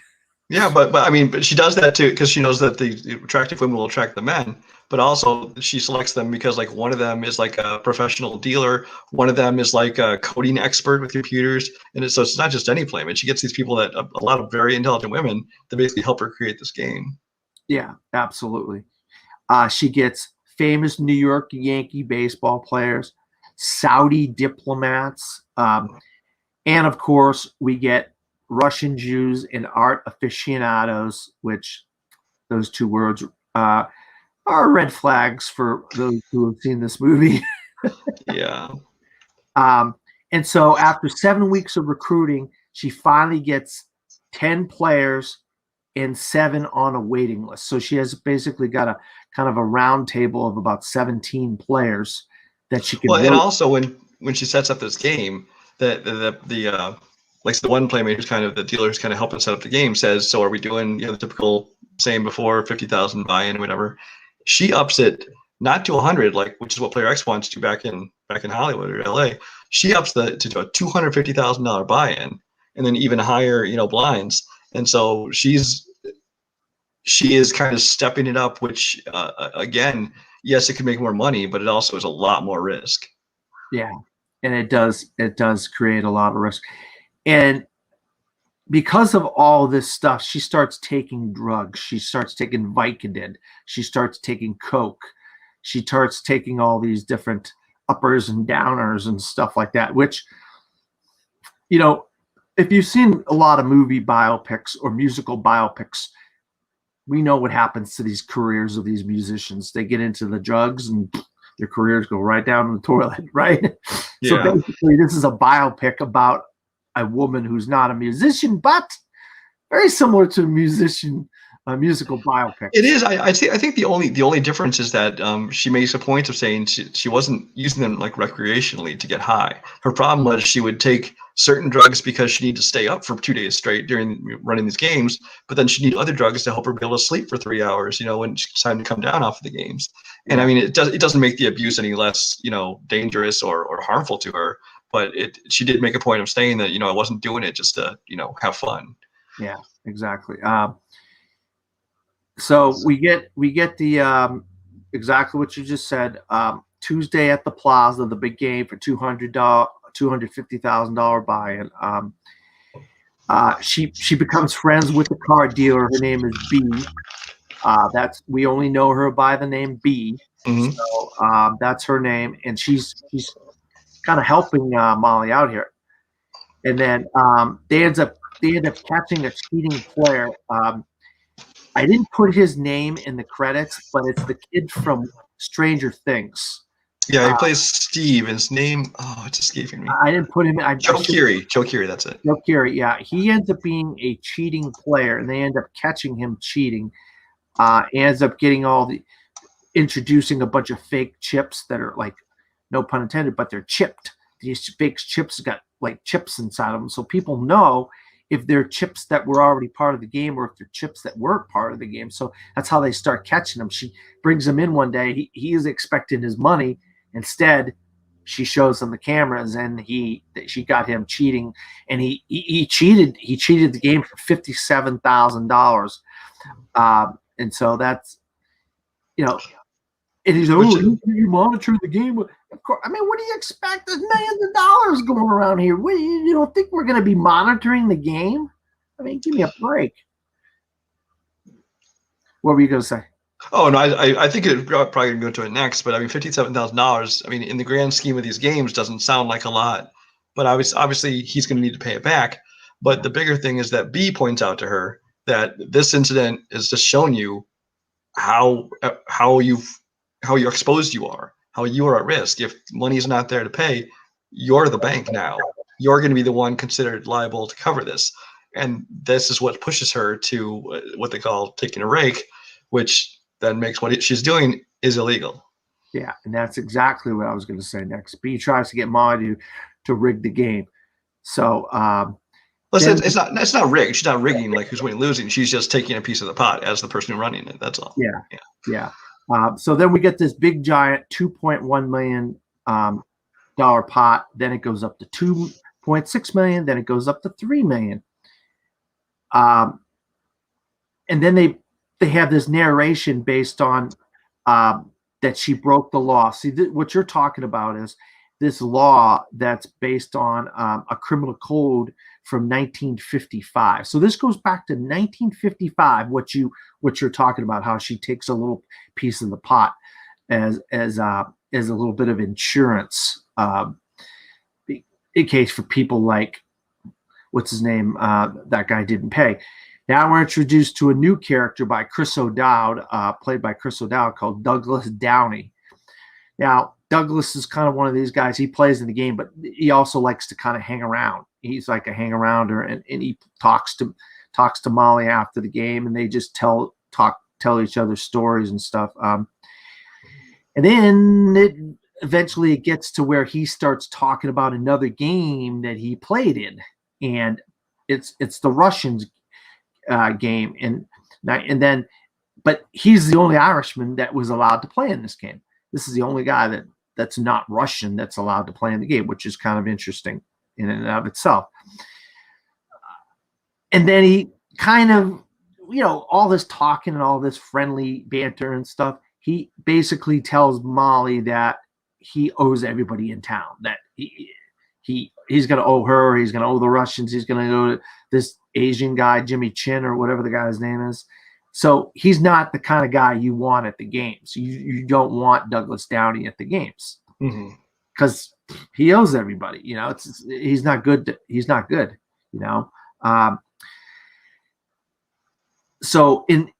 Yeah, but she does that too because she knows that the attractive women will attract the men. But also she selects them because like one of them is like a professional dealer, one of them is like a coding expert with computers, and so it's not just any playmate. She gets these people that a lot of very intelligent women that basically help her create this game. Yeah, absolutely. She gets famous New York Yankee baseball players, Saudi diplomats, and of course we get Russian Jews and art aficionados, which those two words are red flags for those who have seen this movie. Yeah. And so after 7 weeks of recruiting, she finally gets 10 players and 7 on a waiting list. So she has basically got a kind of a round table of about 17 players that she can. Well, and also when she sets up this game, the like the one playmate who's kind of the dealer who's kind of helping set up the game says, so are we doing the typical same before 50,000 buy-in or whatever? She ups it not to 100, like which is what Player X wants to back in Hollywood or LA. She ups to a $250,000 buy-in, and then even higher, blinds. And so she is kind of stepping it up, which again, yes, it can make more money, but it also is a lot more risk. Yeah, and it does create a lot of risk. And because of all this stuff, she starts taking drugs. She starts taking Vicodin. She starts taking Coke. She starts taking all these different uppers and downers and stuff like that, which, if you've seen a lot of movie biopics or musical biopics, we know what happens to these careers of these musicians. They get into the drugs and their careers go right down the toilet, right? So Yeah. basically, this is a biopic about a woman who's not a musician, but very similar to a musical biopic. It is. I think the only difference is that she makes a point of saying she wasn't using them like recreationally to get high. Her problem was she would take certain drugs because she needed to stay up for 2 days straight during running these games, but then she needed other drugs to help her be able to sleep for 3 hours, when it's time to come down off of the games. And I mean, it doesn't make the abuse any less, dangerous or harmful to her. But she did make a point of saying that, I wasn't doing it just to, have fun. Yeah, exactly. So we get the exactly what you just said. Tuesday at the Plaza, the big game for $250,000 buy-in. She becomes friends with the car dealer. Her name is B. We only know her by the name B. Mm-hmm. So that's her name, and she's kind of helping Molly out here. And then they end up catching a cheating player. I didn't put his name in the credits, but it's the kid from Stranger Things. Yeah, he plays Steve. His name, it's escaping me. I didn't put him in. Joe Keery, that's it. Joe Keery, yeah. He ends up being a cheating player, and they end up catching him cheating. Ends up getting introducing a bunch of fake chips that are like, no pun intended, but they're chipped. These fake chips got like chips inside of them, so people know if they're chips that were already part of the game or if they're chips that weren't part of the game. So that's how they start catching them. She brings him in one day. He is expecting his money. Instead, she shows him the cameras, and she got him cheating, and he cheated. He cheated the game for $57,000, and so that's And he's you monitor the game. Of course, I mean, what do you expect? There's millions of dollars going around here. What, you don't think we're going to be monitoring the game? I mean, give me a break. What were you going to say? Oh no, I think it's probably going to go to it next. But I mean, $57,000. I mean, in the grand scheme of these games, doesn't sound like a lot. But obviously, he's going to need to pay it back. But the bigger thing is that B points out to her that this incident is just showing you how exposed you are, how you are at risk. If money's not there to pay, you're the bank now. You're going to be the one considered liable to cover this. And this is what pushes her to what they call taking a rake, which then makes what she's doing is illegal. Yeah, and that's exactly what I was going to say next. B tries to get Molly to rig the game. So it's not rigged. She's not rigging like who's winning, losing. She's just taking a piece of the pot as the person running it. That's all. Yeah. So then we get this big giant $2.1 million pot. Then it goes up to $2.6 million. Then it goes up to $3 million. And then they have this narration based on that she broke the law. See, what you're talking about is this law that's based on a criminal code from 1955. So this goes back to 1955. What you're talking about, how she takes a little piece of the pot as a little bit of insurance in case for people like what's his name, that guy didn't pay. Now we're introduced to a new character by Chris O'Dowd, played by Chris O'Dowd, called Douglas Downey. Now, Douglas is kind of one of these guys. He plays in the game, but he also likes to kind of hang around. He's like a hang-arounder, and he talks to Molly after the game, and they just tell each other stories and stuff. And then eventually it gets to where he starts talking about another game that he played in, and it's the Russians game, but he's the only Irishman that was allowed to play in this game. this is the only guy that's not Russian that's allowed to play in the game, which is kind of interesting in and of itself. And then he kind of, all this talking and all this friendly banter and stuff, he basically tells Molly that he owes everybody in town, that he's going to owe her, he's going to owe the Russians, he's going to owe this Asian guy, Jimmy Chin, or whatever the guy's name is. So he's not the kind of guy you want at the games. You don't want Douglas Downey at the games because he owes everybody. He's not good. He's not good. So in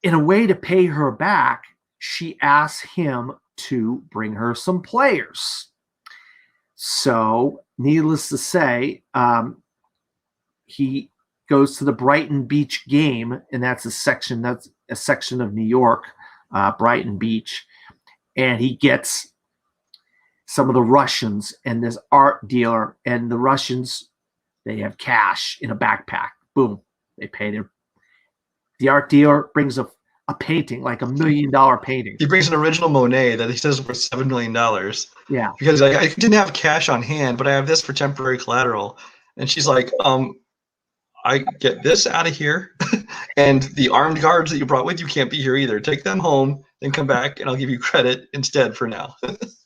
a way to pay her back, she asks him to bring her some players. So needless to say, he goes to the Brighton Beach game, and that's a section of New York, Brighton Beach, and he gets some of the Russians and this art dealer, and the Russians, they have cash in a backpack. Boom, they pay the art dealer brings a painting, like $1 million painting. He brings an original Monet that he says is worth $7 million. Yeah, because I didn't have cash on hand, but I have this for temporary collateral. And she's like, I get this out of here, and the armed guards that you brought with you can't be here either. Take them home, then come back, and I'll give you credit instead for now.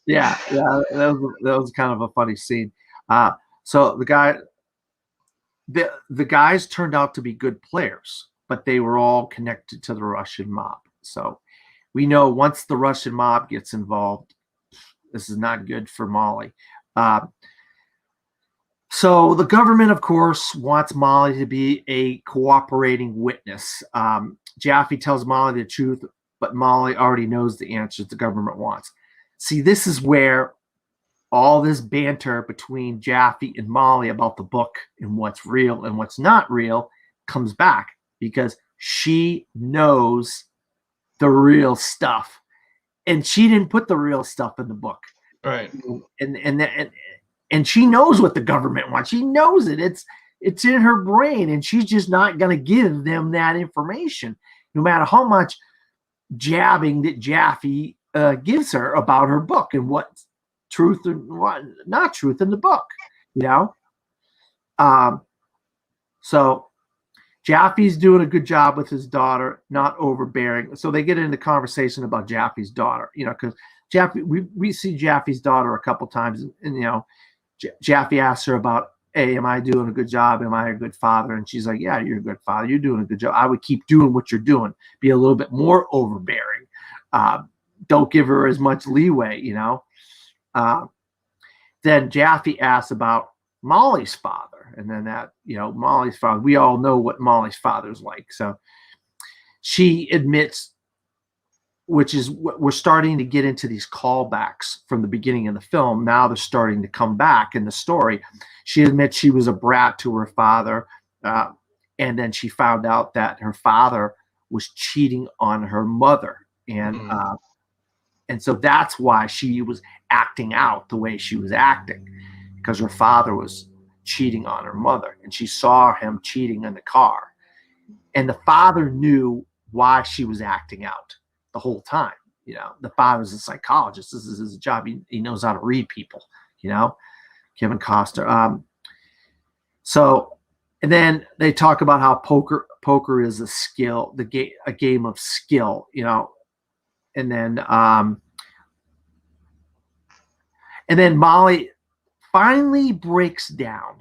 yeah, that was kind of a funny scene. So the guys turned out to be good players, but they were all connected to the Russian mob. So we know once the Russian mob gets involved, this is not good for Molly. So the government, of course, wants Molly to be a cooperating witness. Jaffe tells Molly the truth, but Molly already knows the answers the government wants. See, this is where all this banter between Jaffe and Molly about the book and what's real and what's not real comes back, because she knows the real stuff, and she didn't put the real stuff in the book. Right. And she knows what the government wants. She knows it. It's in her brain, and she's just not going to give them that information, no matter how much jabbing that Jaffe gives her about her book and what's truth and what not truth in the book. So Jaffe's doing a good job with his daughter, not overbearing. So they get into conversation about Jaffe's daughter, because Jaffe, we see Jaffe's daughter a couple times, and Jaffe asks her about, hey, am I doing a good job? Am I a good father? And she's like, yeah, you're a good father. You're doing a good job. I would keep doing what you're doing. Be a little bit more overbearing. Don't give her as much leeway, Then Jaffe asks about Molly's father. And then Molly's father, we all know what Molly's father's like. So she admits, which is what we're starting to get into, these callbacks from the beginning of the film. Now they're starting to come back in the story. She admits she was a brat to her father. And then she found out that her father was cheating on her mother. And so that's why she was acting out the way she was acting, because her father was cheating on her mother, and she saw him cheating in the car. And the father knew why she was acting out the whole time. The father's a psychologist. This is his job. He knows how to read people, Kevin Costner. So, and then they talk about how poker is a skill, a game of skill, and then Molly finally breaks down,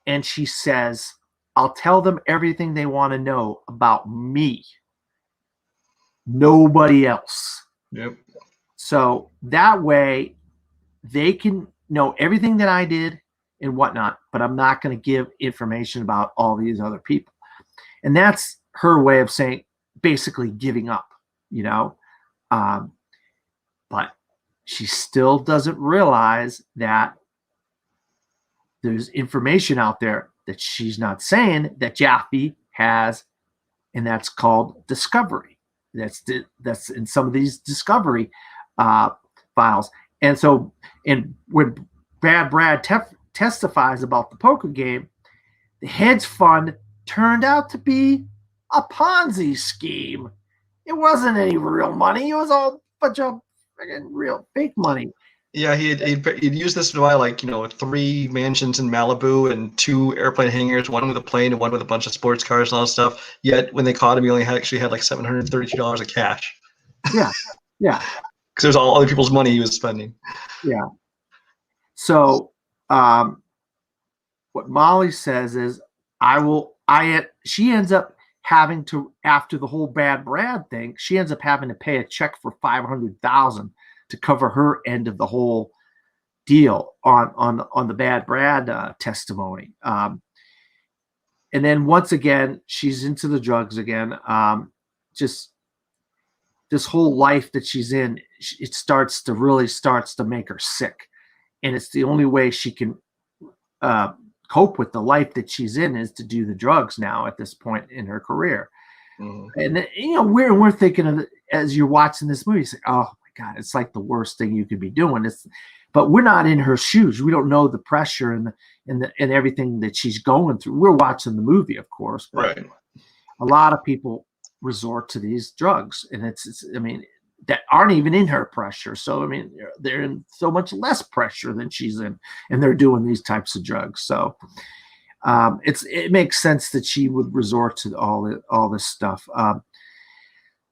and she says, I'll tell them everything they want to know about me. Nobody else. Yep. So that way they can know everything that I did and whatnot, but I'm not going to give information about all these other people. And that's her way of saying, basically giving up, but she still doesn't realize that there's information out there that she's not saying that Jaffe has, and that's called discovery. That's in some of these discovery files. And so, and when Brad testifies about the poker game, the hedge fund turned out to be a Ponzi scheme. It wasn't any real money. It was all a bunch of fucking real fake money. Yeah, he'd used this to buy, like, 3 mansions in Malibu and 2 airplane hangars, one with a plane and one with a bunch of sports cars and all that stuff. Yet when they caught him, he only actually had like $732 of cash. Yeah, yeah, Because there's all other people's money he was spending. yeah. So what Molly says is, she ends up having to, after the whole Bad Brad thing, she ends up having to pay a check for $500,000 to cover her end of the whole deal on the Bad Brad testimony. And then once again, she's into the drugs again. Just this whole life that she's in, it starts to make her sick, and it's the only way she can cope with the life that she's in is to do the drugs now at this point in her career. And we're thinking of it as you're watching this movie, say, oh my God, it's like the worst thing you could be doing. But we're not in her shoes. We don't know the pressure and everything that she's going through. We're watching the movie, of course, but right. A lot of people resort to these drugs, and that aren't even in her pressure. So they're in so much less pressure than she's in, and they're doing these types of drugs. So it makes sense that she would resort to all this stuff.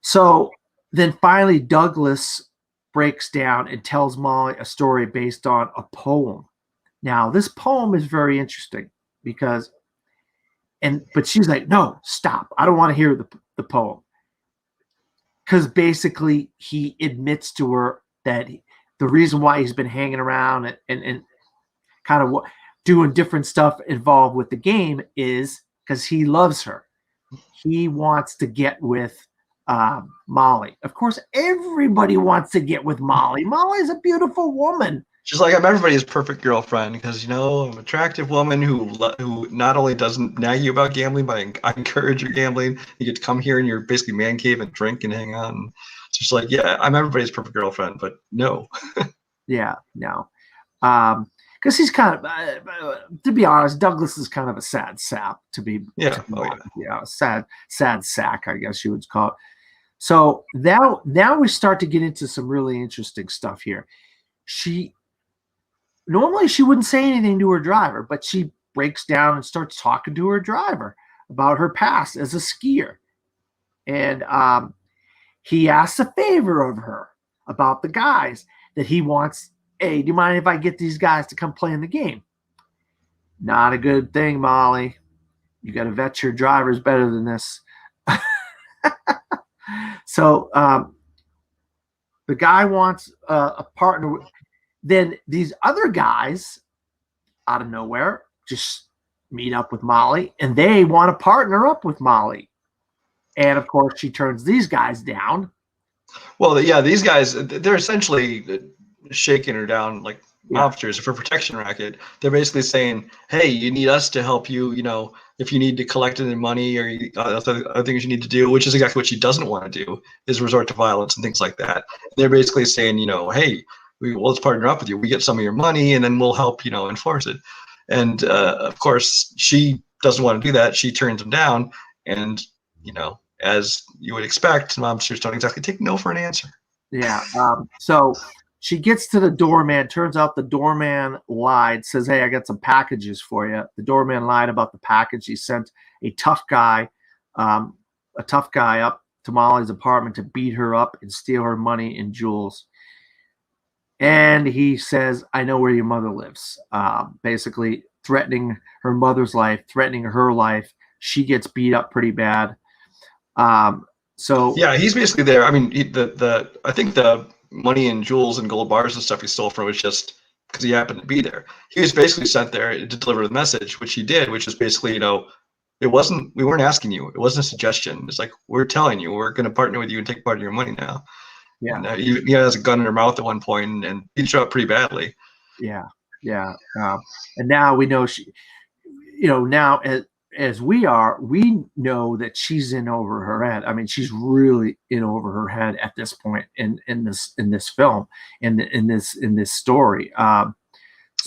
So then finally Douglas breaks down and tells Molly a story based on a poem. Now this poem is very interesting but she's like, no, stop. I don't want to hear the poem. Because basically he admits to her that the reason why he's been hanging around and kind of doing different stuff involved with the game is because he loves her. He wants to get with Molly. Of course, everybody wants to get with Molly. Molly's a beautiful woman. She's like, I'm everybody's perfect girlfriend because, I'm an attractive woman who not only doesn't nag you about gambling, but I encourage your gambling. You get to come here in your basically man cave and drink and hang out. And it's just like, yeah, I'm everybody's perfect girlfriend, but no. Yeah, no. Because he's kind of, to be honest, Douglas is kind of a sad sap sad sack, I guess you would call it. So now we start to get into some really interesting stuff here. Normally she wouldn't say anything to her driver, but she breaks down and starts talking to her driver about her past as a skier. And he asks a favor of her about the guys that he wants. Hey, do you mind if I get these guys to come play in the game? Not a good thing, Molly. You got to vet your drivers better than this. So the guy wants a partner. Then these other guys out of nowhere just meet up with Molly, and they want to partner up with Molly. And of course, she turns these guys down. Well, yeah, these guys, they're essentially shaking her down like mobsters for protection racket. They're basically saying, hey, you need us to help you, if you need to collect any money or other things you need to do, which is exactly what she doesn't want to do, is resort to violence and things like that. They're basically saying, hey, let's partner up with you. We get some of your money and then we'll help, enforce it. And of course, she doesn't want to do that. She turns them down. And, as you would expect, mobsters don't exactly take no for an answer. Yeah. So she gets to the doorman. Turns out the doorman lied, says, hey, I got some packages for you. The doorman lied about the package. He sent a tough guy up to Molly's apartment to beat her up and steal her money and jewels. And he says, I know where your mother lives. Basically threatening her mother's life, threatening her life. She gets beat up pretty bad. So yeah, he's basically there. I mean, I think the money and jewels and gold bars and stuff he stole from was just because he happened to be there. He was basically sent there to deliver the message, which he did, which is basically, we weren't asking you. It wasn't a suggestion. It's like, we're telling you, we're going to partner with you and take part of your money now. Yeah. And he has a gun in her mouth at one point and beats her up pretty badly. Yeah. Yeah. And now we know now as we know that she's in over her head. I mean, she's really in over her head at this point in this film, in this story.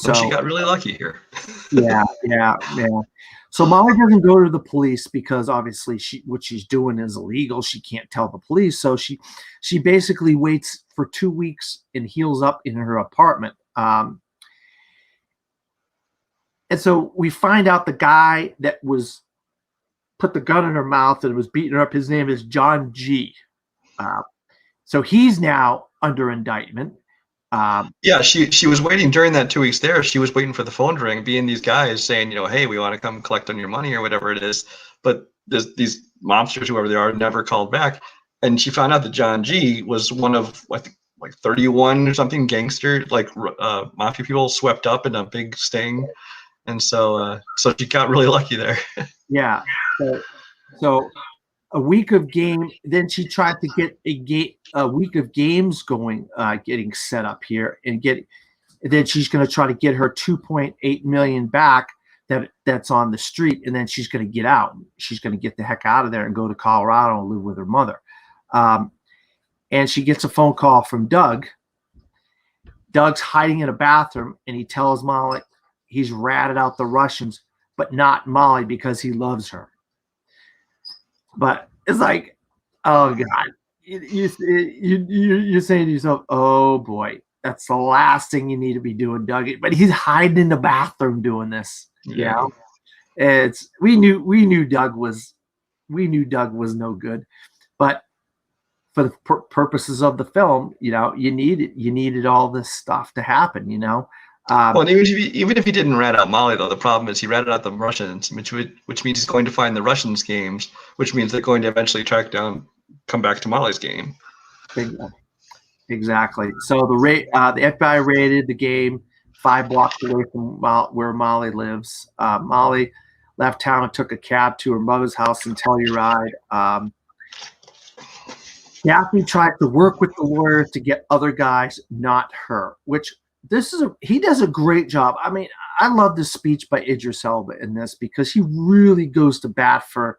Well, she So got really lucky here. yeah, yeah, yeah. So Molly doesn't go to the police because obviously what she's doing is illegal. She can't tell the police. So she basically waits for 2 weeks and heals up in her apartment. And so we find out the guy that was put the gun in her mouth and was beating her up, his name is John G. Uh, so he's now under indictment. Yeah, she was waiting during that 2 weeks there. She was waiting for the phone to ring, being these guys saying, hey, we want to come collect on your money or whatever it is. But these monsters, whoever they are, never called back. And she found out that John G was one of, I think, like 31 or something gangster, like mafia people swept up in a big sting. And so she got really lucky there. Yeah. So a week of game. Then she tried to get a week of games going, getting set up here, and then she's going to try to get her 2.8 million back that's on the street, and then she's going to get out. She's going to get the heck out of there and go to Colorado and live with her mother. And she gets a phone call from Doug. Doug's hiding in a bathroom, and he tells Molly he's ratted out the Russians, but not Molly because he loves her. But it's like, oh God, you're saying to yourself, oh boy, that's the last thing you need to be doing, Doug. But he's hiding in the bathroom doing this. Yeah. We knew Doug was no good, but for the purposes of the film, you needed all this stuff to happen, Well, and even if he didn't rat out Molly, though, the problem is he ratted out the Russians, which means he's going to find the Russians' games, which means they're going to eventually come back to Molly's game. Exactly. So the FBI raided the game 5 blocks away from where Molly lives. Molly left town and took a cab to her mother's house in Telluride. Daphne tried to work with the lawyers to get other guys, not her, which he does a great job. I mean, I love this speech by Idris Elba in this because he really goes to bat for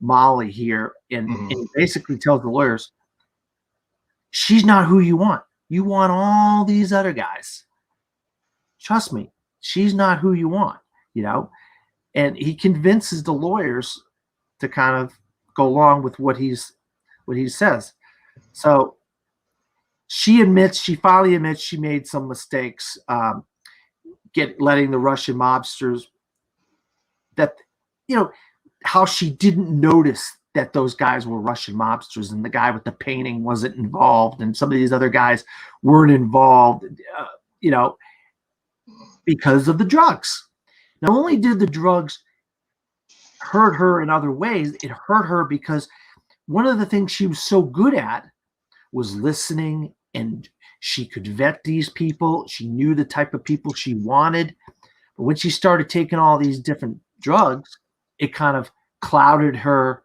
Molly here and he basically tells the lawyers, she's not who you want. You want all these other guys. Trust me, she's not who you want, and he convinces the lawyers to kind of go along with what he says. So she finally admits she made some mistakes, letting the Russian mobsters how she didn't notice that those guys were Russian mobsters and the guy with the painting wasn't involved and some of these other guys weren't involved, because of the drugs. Not only did the drugs hurt her in other ways, it hurt her because one of the things she was so good at was listening, and she could vet these people. She knew the type of people she wanted. But when she started taking all these different drugs, it kind of clouded her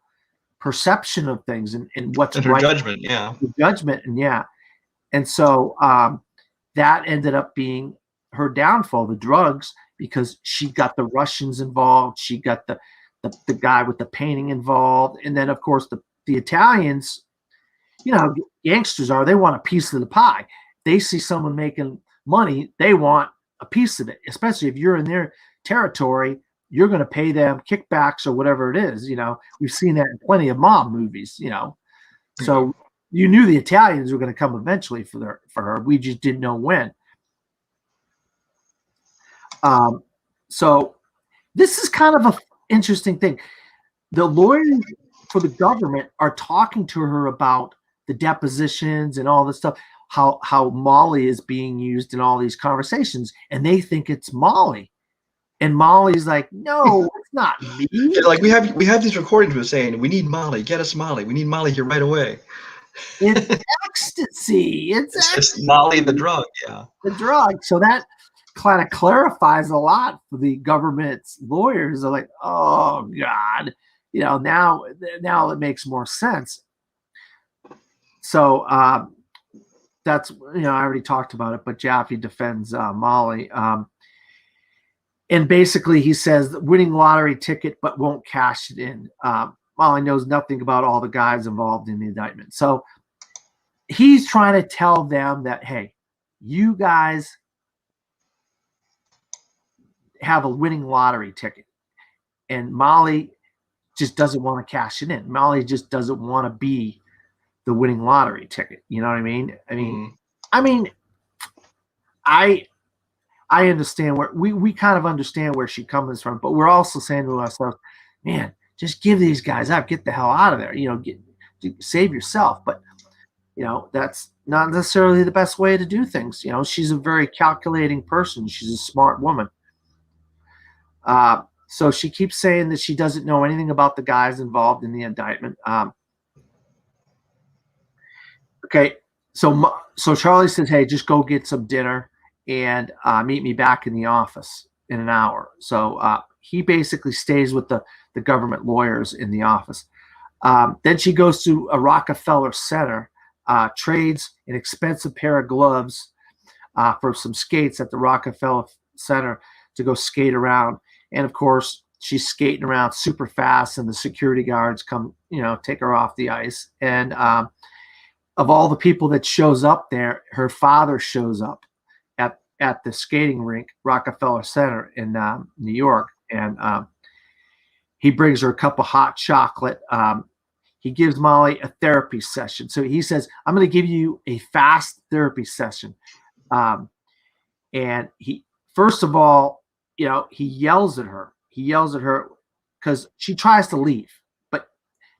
perception of things and what's and her right. Judgment, yeah. Her judgment, and so that ended up being her downfall, the drugs, because she got the Russians involved. She got the guy with the painting involved. And then, of course, the Italians, gangsters they want a piece of the pie. They see someone making money, they want a piece of it, especially if you're in their territory. You're going to pay them kickbacks or whatever it is. We've seen that in plenty of mob movies, So you knew the Italians were going to come eventually for her. We just didn't know when. So this is kind of an interesting thing. The lawyers for the government are talking to her about the depositions and all this stuff, how Molly is being used in all these conversations, and they think it's Molly. And Molly's like, no, it's not me. Like we have these recordings of saying, we need Molly, get us Molly. We need Molly here right away. It's ecstasy. It's just Molly, the drug, yeah. The drug. So that kind of clarifies a lot for the government's lawyers. They're like, oh God, now it makes more sense. So that's, I already talked about it, but Jaffe defends Molly. And basically he says winning lottery ticket, but won't cash it in. Molly knows nothing about all the guys involved in the indictment. So he's trying to tell them that, hey, you guys have a winning lottery ticket, and Molly just doesn't want to cash it in. Molly just doesn't want to be the winning lottery ticket. You know what I mean? I mean, I understand where we kind of understand where she comes from, but we're also saying to ourselves, man, just give these guys up, get the hell out of there, save yourself. But that's not necessarily the best way to do things. She's a very calculating person. She's a smart woman. So she keeps saying that she doesn't know anything about the guys involved in the indictment. Okay, so Charlie says, hey, just go get some dinner and meet me back in the office in an hour. So he basically stays with the government lawyers in the office. Then she goes to a Rockefeller Center, trades an expensive pair of gloves for some skates at the Rockefeller Center to go skate around. And of course, she's skating around super fast, and the security guards come, take her off the ice. And of all the people that shows up there, her father shows up at the skating rink, Rockefeller Center in New York, and he brings her a cup of hot chocolate. He gives Molly a therapy session. So he says, I'm going to give you a fast therapy session. And he, first of all, he yells at her. He yells at her because she tries to leave. But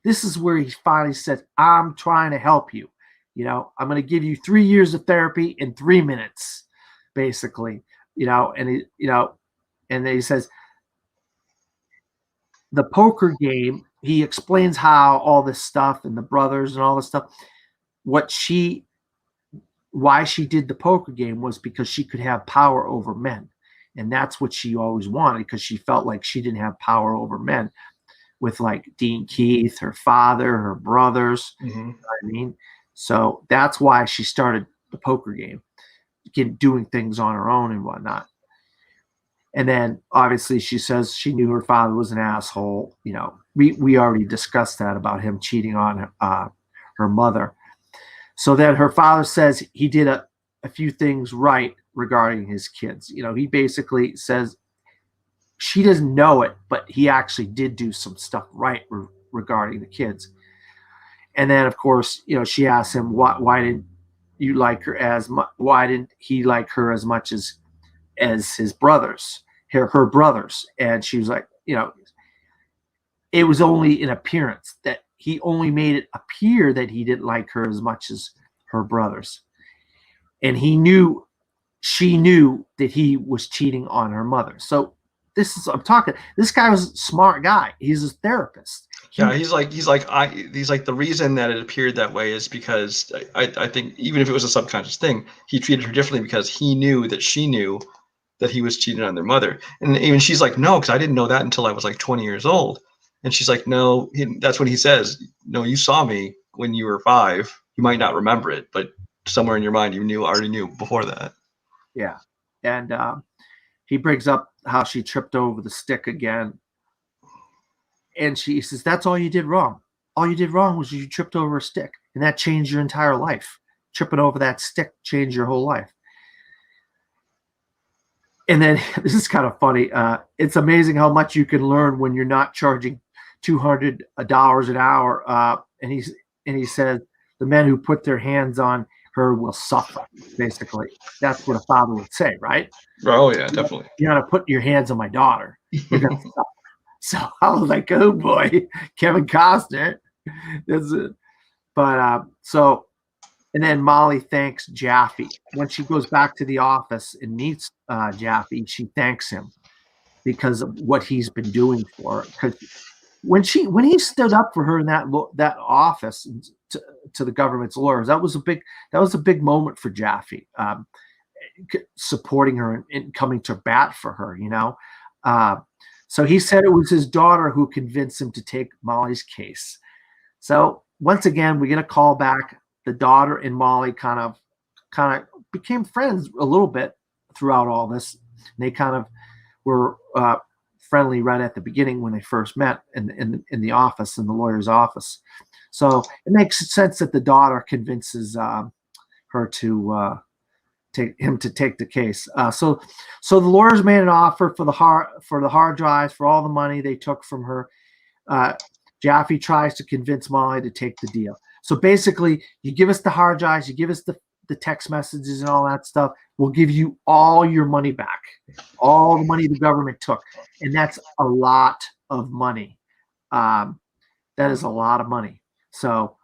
this is where he finally says, I'm trying to help you. I'm going to give you 3 years of therapy in 3 minutes, basically. And then he says, the poker game, he explains how all this stuff and the brothers and all this stuff, why she did the poker game was because she could have power over men. And that's what she always wanted, because she felt like she didn't have power over men with like Dean Keith, her father, her brothers. Mm-hmm. You know what I mean? So that's why she started the poker game, doing things on her own and whatnot. And then obviously she says she knew her father was an asshole. We already discussed that about him cheating on her mother. So then her father says he did a few things right regarding his kids. He basically says she doesn't know it, but he actually did do some stuff right regarding the kids. And then, of course, she asks him, why didn't you like her as much? Why didn't he like her as much as his brothers, her brothers? And she was like, it was only an appearance, that he only made it appear that he didn't like her as much as her brothers. And she knew that he was cheating on her mother. So this guy was a smart guy. He's a therapist. He's like the reason that it appeared that way is because I think even if it was a subconscious thing, he treated her differently because he knew that she knew that he was cheating on their mother. And even she's like, no, because I didn't know that until I was like 20 years old. And she's like, no, that's when he says, no, you saw me when you were 5. You might not remember it, but somewhere in your mind, you already knew before that. Yeah. And he brings up how she tripped over the stick again. And she says, that's all you did wrong. All you did wrong was you tripped over a stick, and that changed your entire life. Tripping over that stick changed your whole life. And then this is kind of funny. It's amazing how much you can learn when you're not charging $200 an hour. And he says, the men who put their hands on her will suffer. Basically, that's what a father would say, right? Oh yeah, definitely. You're gonna put your hands on my daughter. You're gonna suffer. So I was like, oh boy, Kevin Costner. That's it. But and then Molly thanks Jaffe. When she goes back to the office and meets Jaffe, she thanks him because of what he's been doing for her. Because when he stood up for her in that office to the government's lawyers, that was a big moment for Jaffe, supporting her and coming to bat for her. So he said it was his daughter who convinced him to take Molly's case. So once again, we get a call back. The daughter and Molly kind of became friends a little bit throughout all this. And they kind of were friendly right at the beginning when they first met in the office, in the lawyer's office. So it makes sense that the daughter convinces her to to take the case. So the lawyers made an offer for the hard drives, for all the money they took from her. Jaffe tries to convince Molly to take the deal. So basically, you give us the hard drives, you give us the text messages and all that stuff, we'll give you all your money back, all the money the government took. And that's a lot of money. That is a lot of money. So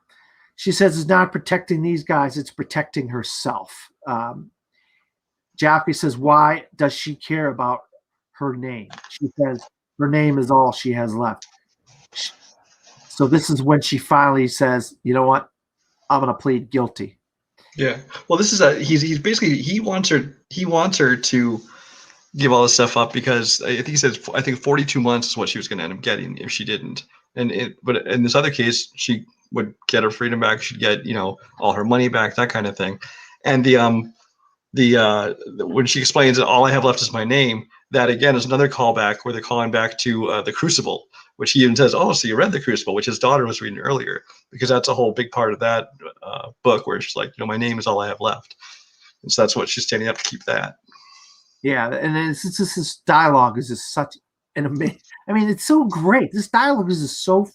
she says it's not protecting these guys, it's protecting herself. Jaffe says, why does she care about her name? She says her name is all she has left. So this is when she finally says, you know what? I'm going to plead guilty. Yeah. Well, this is he's basically he wants her to give all this stuff up because I think he says 42 months is what she was going to end up getting if she didn't. But in this other case, she would get her freedom back. She'd get all her money back, that kind of thing. And when she explains that all I have left is my name, that again is another callback where they're calling back to the Crucible, which he even says, oh, so you read the Crucible, which his daughter was reading earlier, because that's a whole big part of that book where she's like, my name is all I have left. And so that's what she's standing up to keep that. Yeah, and then this dialogue is just such an amazing. I mean, it's so great. This dialogue is just so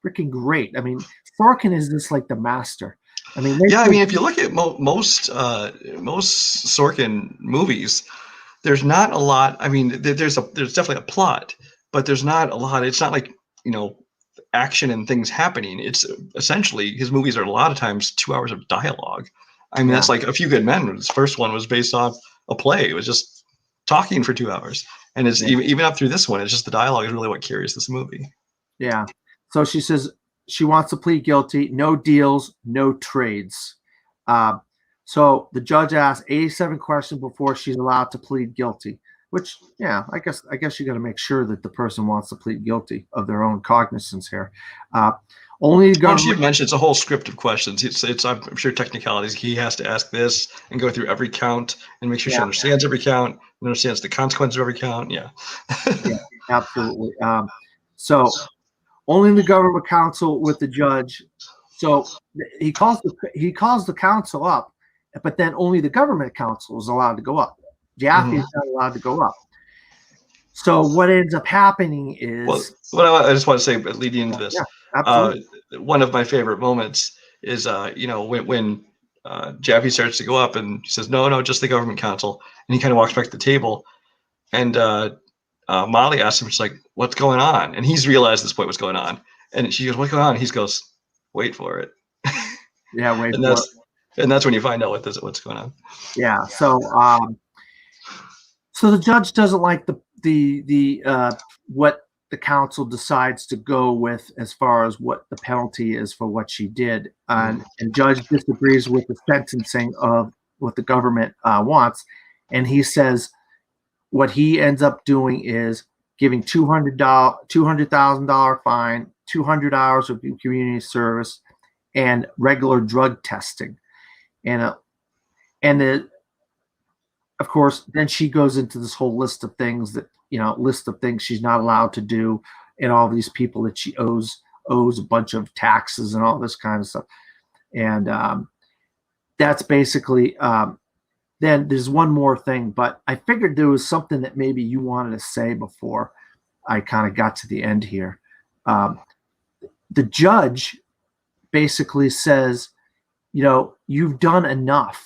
freaking great. I mean, Sorkin is just like the master. I mean, if you look at most Sorkin movies, there's not a lot. I mean, there's definitely a plot, but there's not a lot. It's not like action and things happening. It's essentially his movies are a lot of times 2 hours of dialogue. I mean, that's like A Few Good Men. His first one was based off a play. It was just talking for 2 hours, and it's even up through this one. It's just the dialogue is really what carries this movie. Yeah. So she says she wants to plead guilty. No deals, no trades. So the judge asks 87 questions before she's allowed to plead guilty. Which, yeah, I guess you got to make sure that the person wants to plead guilty of their own cognizance here. Only the government. She mentioned it's a whole script of questions. It's I'm sure technicalities. He has to ask this and go through every count and make sure she understands every count and understands the consequences of every count. Yeah. Yeah, absolutely. So only the government counsel with the judge. So he calls the counsel up, but then only the government counsel is allowed to go up. Jaffe is not allowed to go up. So what ends up happening is. Well, I just want to say, leading into this, one of my favorite moments is, when Jaffe starts to go up and he says, no, just the government counsel. And he kind of walks back to the table and Molly asks him, she's like, what's going on? And he's realized at this point what's going on. And she goes, what's going on? And he goes, wait for it. Yeah, wait and for it. And that's when you find out what's going on. Yeah. So so the judge doesn't like the what the council decides to go with as far as what the penalty is for what she did, and judge disagrees with the sentencing of what the government wants, and he says what he ends up doing is giving $200,000 fine, 200 hours of community service, and regular drug testing, and of course, then she goes into this whole list of things she's not allowed to do, and all these people that she owes a bunch of taxes and all this kind of stuff. And that's basically. Then there's one more thing, but I figured there was something that maybe you wanted to say before I kind of got to the end here. The judge basically says, you've done enough.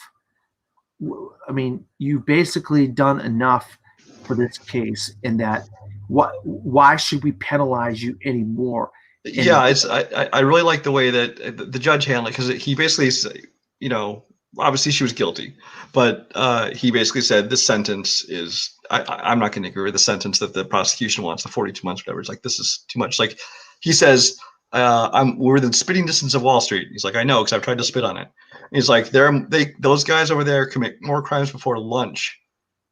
I mean, you've basically done enough for this case, in that why should we penalize you anymore? I really like the way that the judge handled it, because he basically, obviously she was guilty, but he basically said this sentence is, I'm not going to agree with the sentence that the prosecution wants, the 42 months, whatever. It's like, this is too much. Like he says, we're within spitting distance of Wall Street. He's like, I know, because I've tried to spit on it. He's like, those guys over there commit more crimes before lunch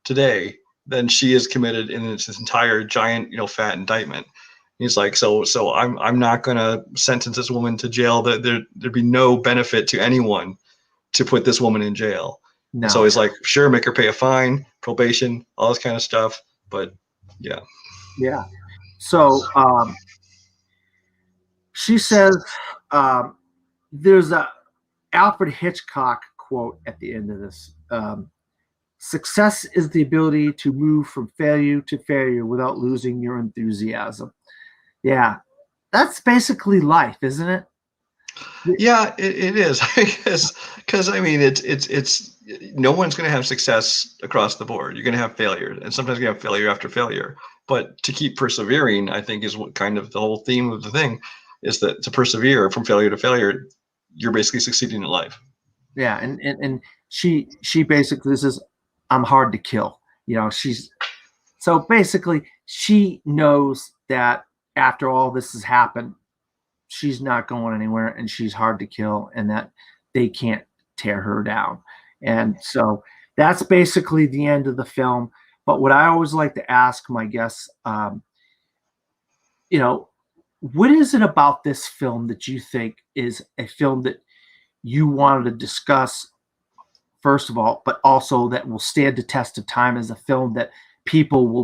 today than she has committed in this entire giant, fat indictment. He's like, so I'm not going to sentence this woman to jail. There'd be no benefit to anyone to put this woman in jail. No. So he's like, sure, make her pay a fine, probation, all this kind of stuff. But yeah. Yeah. So she says there's a Alfred Hitchcock quote at the end of this. Success is the ability to move from failure to failure without losing your enthusiasm. Yeah, that's basically life, isn't it? Yeah, it is. Because I mean, it's no one's going to have success across the board. You're going to have failure, and sometimes you have failure after failure. But to keep persevering, I think, is what kind of the whole theme of the thing is that to persevere from failure to failure, you're basically succeeding in life. Yeah, and she basically says, "I'm hard to kill." She's so basically she knows that after all this has happened, she's not going anywhere, and she's hard to kill, and that they can't tear her down. And so that's basically the end of the film. But what I always like to ask my guests, you know, what is it about this film that you think is a film that you wanted to discuss first of all, but also that will stand the test of time as a film that people will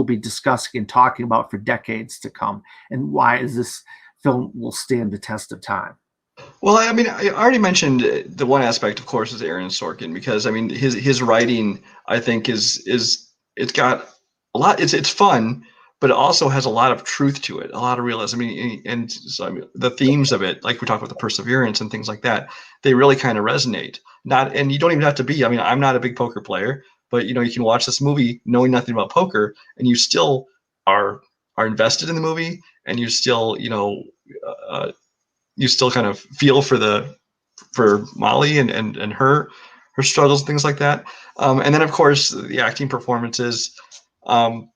be discussing and talking about for decades to come, and why is this film will stand the test of time? Well, I mean, I already mentioned the one aspect, of course, is Aaron Sorkin because I mean his writing I think is it's got a lot. It's fun, but it also has a lot of truth to it, a lot of realism. I mean, and so, I mean, the themes of it, like we talked about the perseverance and things like that, they really kind of resonate. Not, and you don't even have to be. I mean, I'm not a big poker player, but you can watch this movie knowing nothing about poker, and you still are are invested in the movie, and you still uh, you still kind of feel for the for Molly and her struggles and things like that. And then of course the acting performances. Um,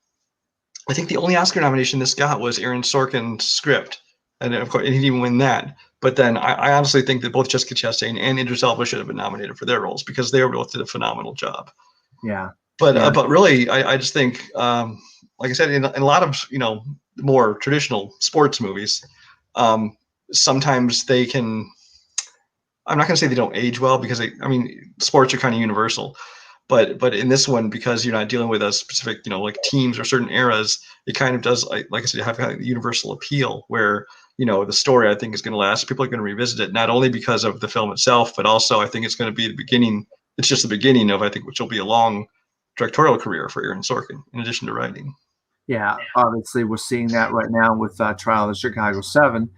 I think the only Oscar nomination this got was Aaron Sorkin's script, and of course and he didn't even win that. But then I honestly think that both Jessica Chastain and Idris Elba should have been nominated for their roles because they both did a phenomenal job. Yeah, But yeah, but really, I just think, like I said, in a lot of more traditional sports movies, um, sometimes they can. I'm not going to say they don't age well because I mean sports are kind of universal, but in this one because you're not dealing with a specific like teams or certain eras, it kind of does like I said have kind of universal appeal where the story I think is going to last. People are going to revisit it not only because of the film itself, but also I think it's going to be the beginning. It's just the beginning of I think which will be a long directorial career for Aaron Sorkin in addition to writing. yeah. Obviously, we're seeing that right now with Trial of Chicago 7.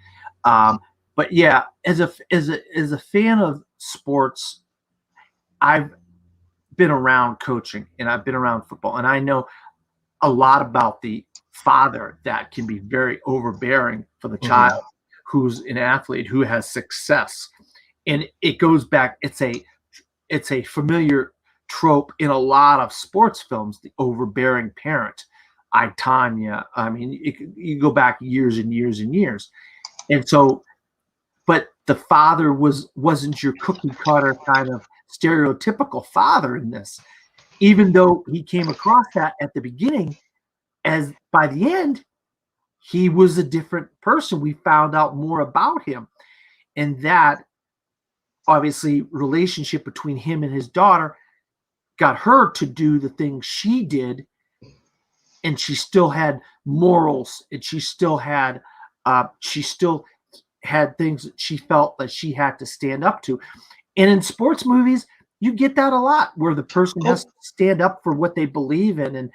Um, but yeah, as a fan of sports, I've been around coaching and I've been around football, and I know a lot about the father that can be very overbearing for the child Mm-hmm. who's an athlete who has success. And it goes back, it's a familiar trope in a lot of sports films, the overbearing parent. I Tanya. I mean, you go back years and years and years. And so, but the father wasn't your cookie cutter kind of stereotypical father in this, even though he came across that at the beginning. As by the end, he was a different person. We found out more about him, and that obviously relationship between him and his daughter got her to do the things she did, and she still had morals, and she still had things that she felt that she had to stand up to. And in sports movies, you get that a lot, where the person has Oh, to stand up for what they believe in, and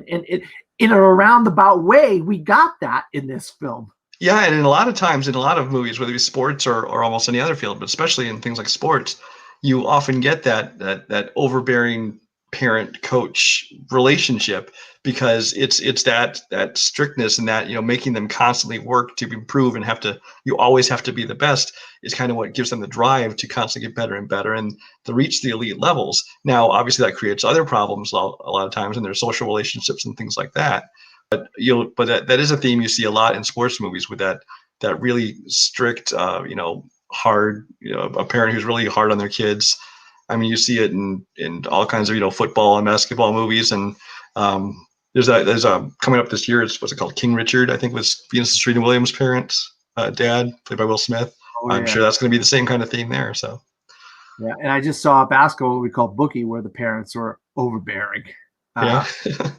it in a roundabout way, we got that in this film. yeah, and in a lot of times in a lot of movies, whether it be sports or almost any other field, but especially in things like sports, you often get that overbearing parent coach relationship because it's that strictness and that making them constantly work to improve and you always have to be the best is kind of what gives them the drive to constantly get better and better and to reach the elite levels. Now, obviously, that creates other problems a lot of times in their social relationships and things like that. But that is a theme you see a lot in sports movies with that really strict, hard, a parent who's really hard on their kids. I mean, you see it in all kinds of football and basketball movies, and there's a coming up this year. It's what's it called? King Richard, I think, was Venus and Serena Williams' parents, dad, played by Will Smith. Oh I'm yeah, sure that's going to be the same kind of theme there. So yeah. And I just saw a basketball we call Bookie, where the parents were overbearing. Uh, yeah.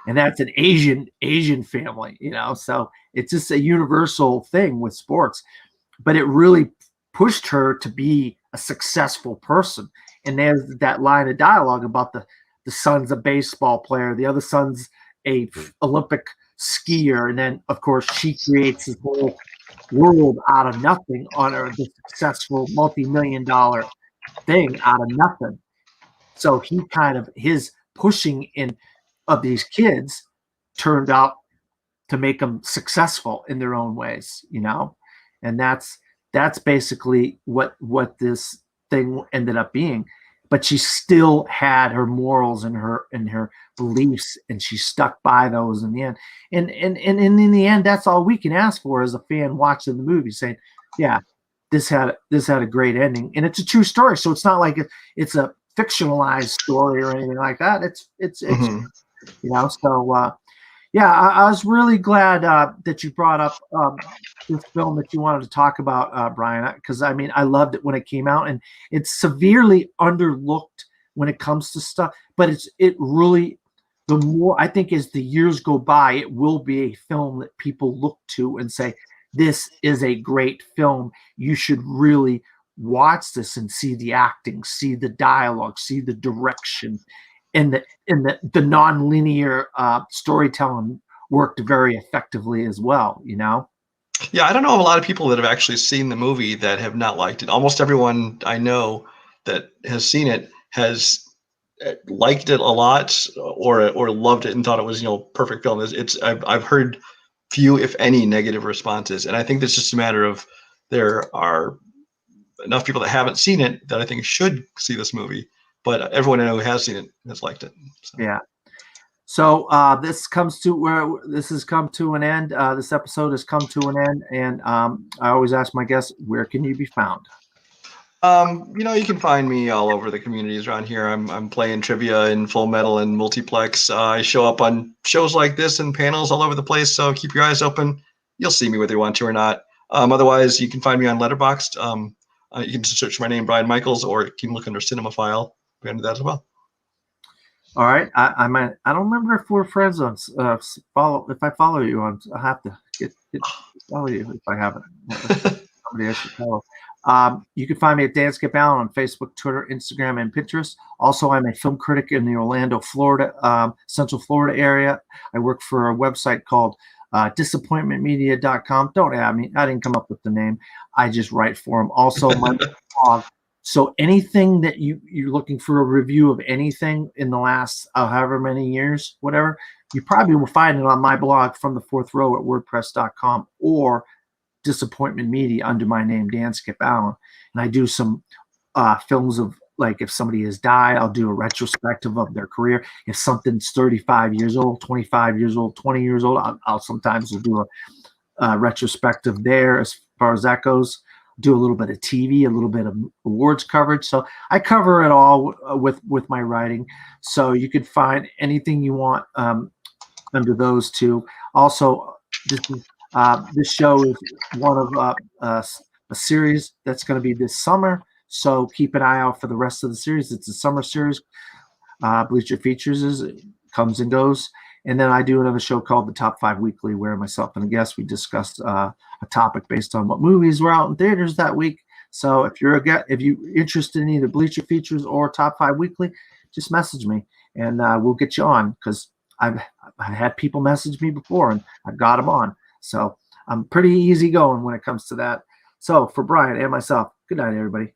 and that's an Asian family, so it's just a universal thing with sports. But it really pushed her to be a successful person, and there's that line of dialogue about the son's a baseball player, the other son's a Olympic skier, and then of course she creates this whole world out of nothing on her, the successful multi-million-dollar thing out of nothing. So he kind of his pushing in of these kids turned out to make them successful in their own ways, and that's basically what this thing ended up being. But she still had her morals and her beliefs, and she stuck by those in the end. And in the end, that's all we can ask for as a fan watching the movie, saying, yeah, this had a great ending, and it's a true story. So it's not like it's a fictionalized story or anything like that. It's So yeah, I was really glad that you brought up this film that you wanted to talk about, Brian, because I mean, I loved it when it came out, and it's severely underlooked when it comes to stuff. But it really, the more I think as the years go by, it will be a film that people look to and say, this is a great film. You should really watch this and see the acting, see the dialogue, see the direction, and the non-linear storytelling worked very effectively as well. Yeah, I don't know of a lot of people that have actually seen the movie that have not liked it. Almost everyone I know that has seen it has liked it a lot, or loved it and thought it was perfect film. I've heard few, if any, negative responses, and I think that's just a matter of there are enough people that haven't seen it that I think should see this movie. But everyone I know who has seen it has liked it. So. Yeah. So this has come to an end. This episode has come to an end, and I always ask my guests, where can you be found? You can find me all over the communities around here. I'm playing trivia in Full Metal and Multiplex. I show up on shows like this and panels all over the place. So keep your eyes open. You'll see me whether you want to or not. Otherwise, you can find me on Letterboxd. You can just search my name, Brian Michaels, or you can look under Cinemaphile. We're into that as well. All right. I don't remember if we're friends on follow. If I follow you on, I have to get follow you if I haven't. Somebody I should follow. You can find me at Dan Skip Allen on Facebook, Twitter, Instagram, and Pinterest. Also, I'm a film critic in the Orlando, Florida, Central Florida area. I work for a website called disappointmentmedia.com. Don't add me. I didn't come up with the name. I just write for them. Also, my blog. So anything that you're looking for a review of anything in the last however many years, whatever, you probably will find it on my blog From the Fourth Row at WordPress.com or Disappointment Media under my name, Dan Skip Allen. And I do some films of, like, if somebody has died, I'll do a retrospective of their career. If something's 35 years old, 25 years old, 20 years old, I'll sometimes will do a retrospective there as far as that goes. Do a little bit of TV, a little bit of awards coverage. So I cover it all with my writing. So you could find anything you want under those two. Also, this show is one of a series that's going to be this summer. So keep an eye out for the rest of the series. It's a summer series. Bleacher Features comes and goes. And then I do another show called The Top 5 Weekly, where myself and a guest, we discuss a topic based on what movies were out in theaters that week. So if you're interested in either Bleacher Features or Top 5 Weekly, just message me and we'll get you on, because I've had people message me before and I've got them on. So I'm pretty easy going when it comes to that. So for Brian and myself, good night, everybody.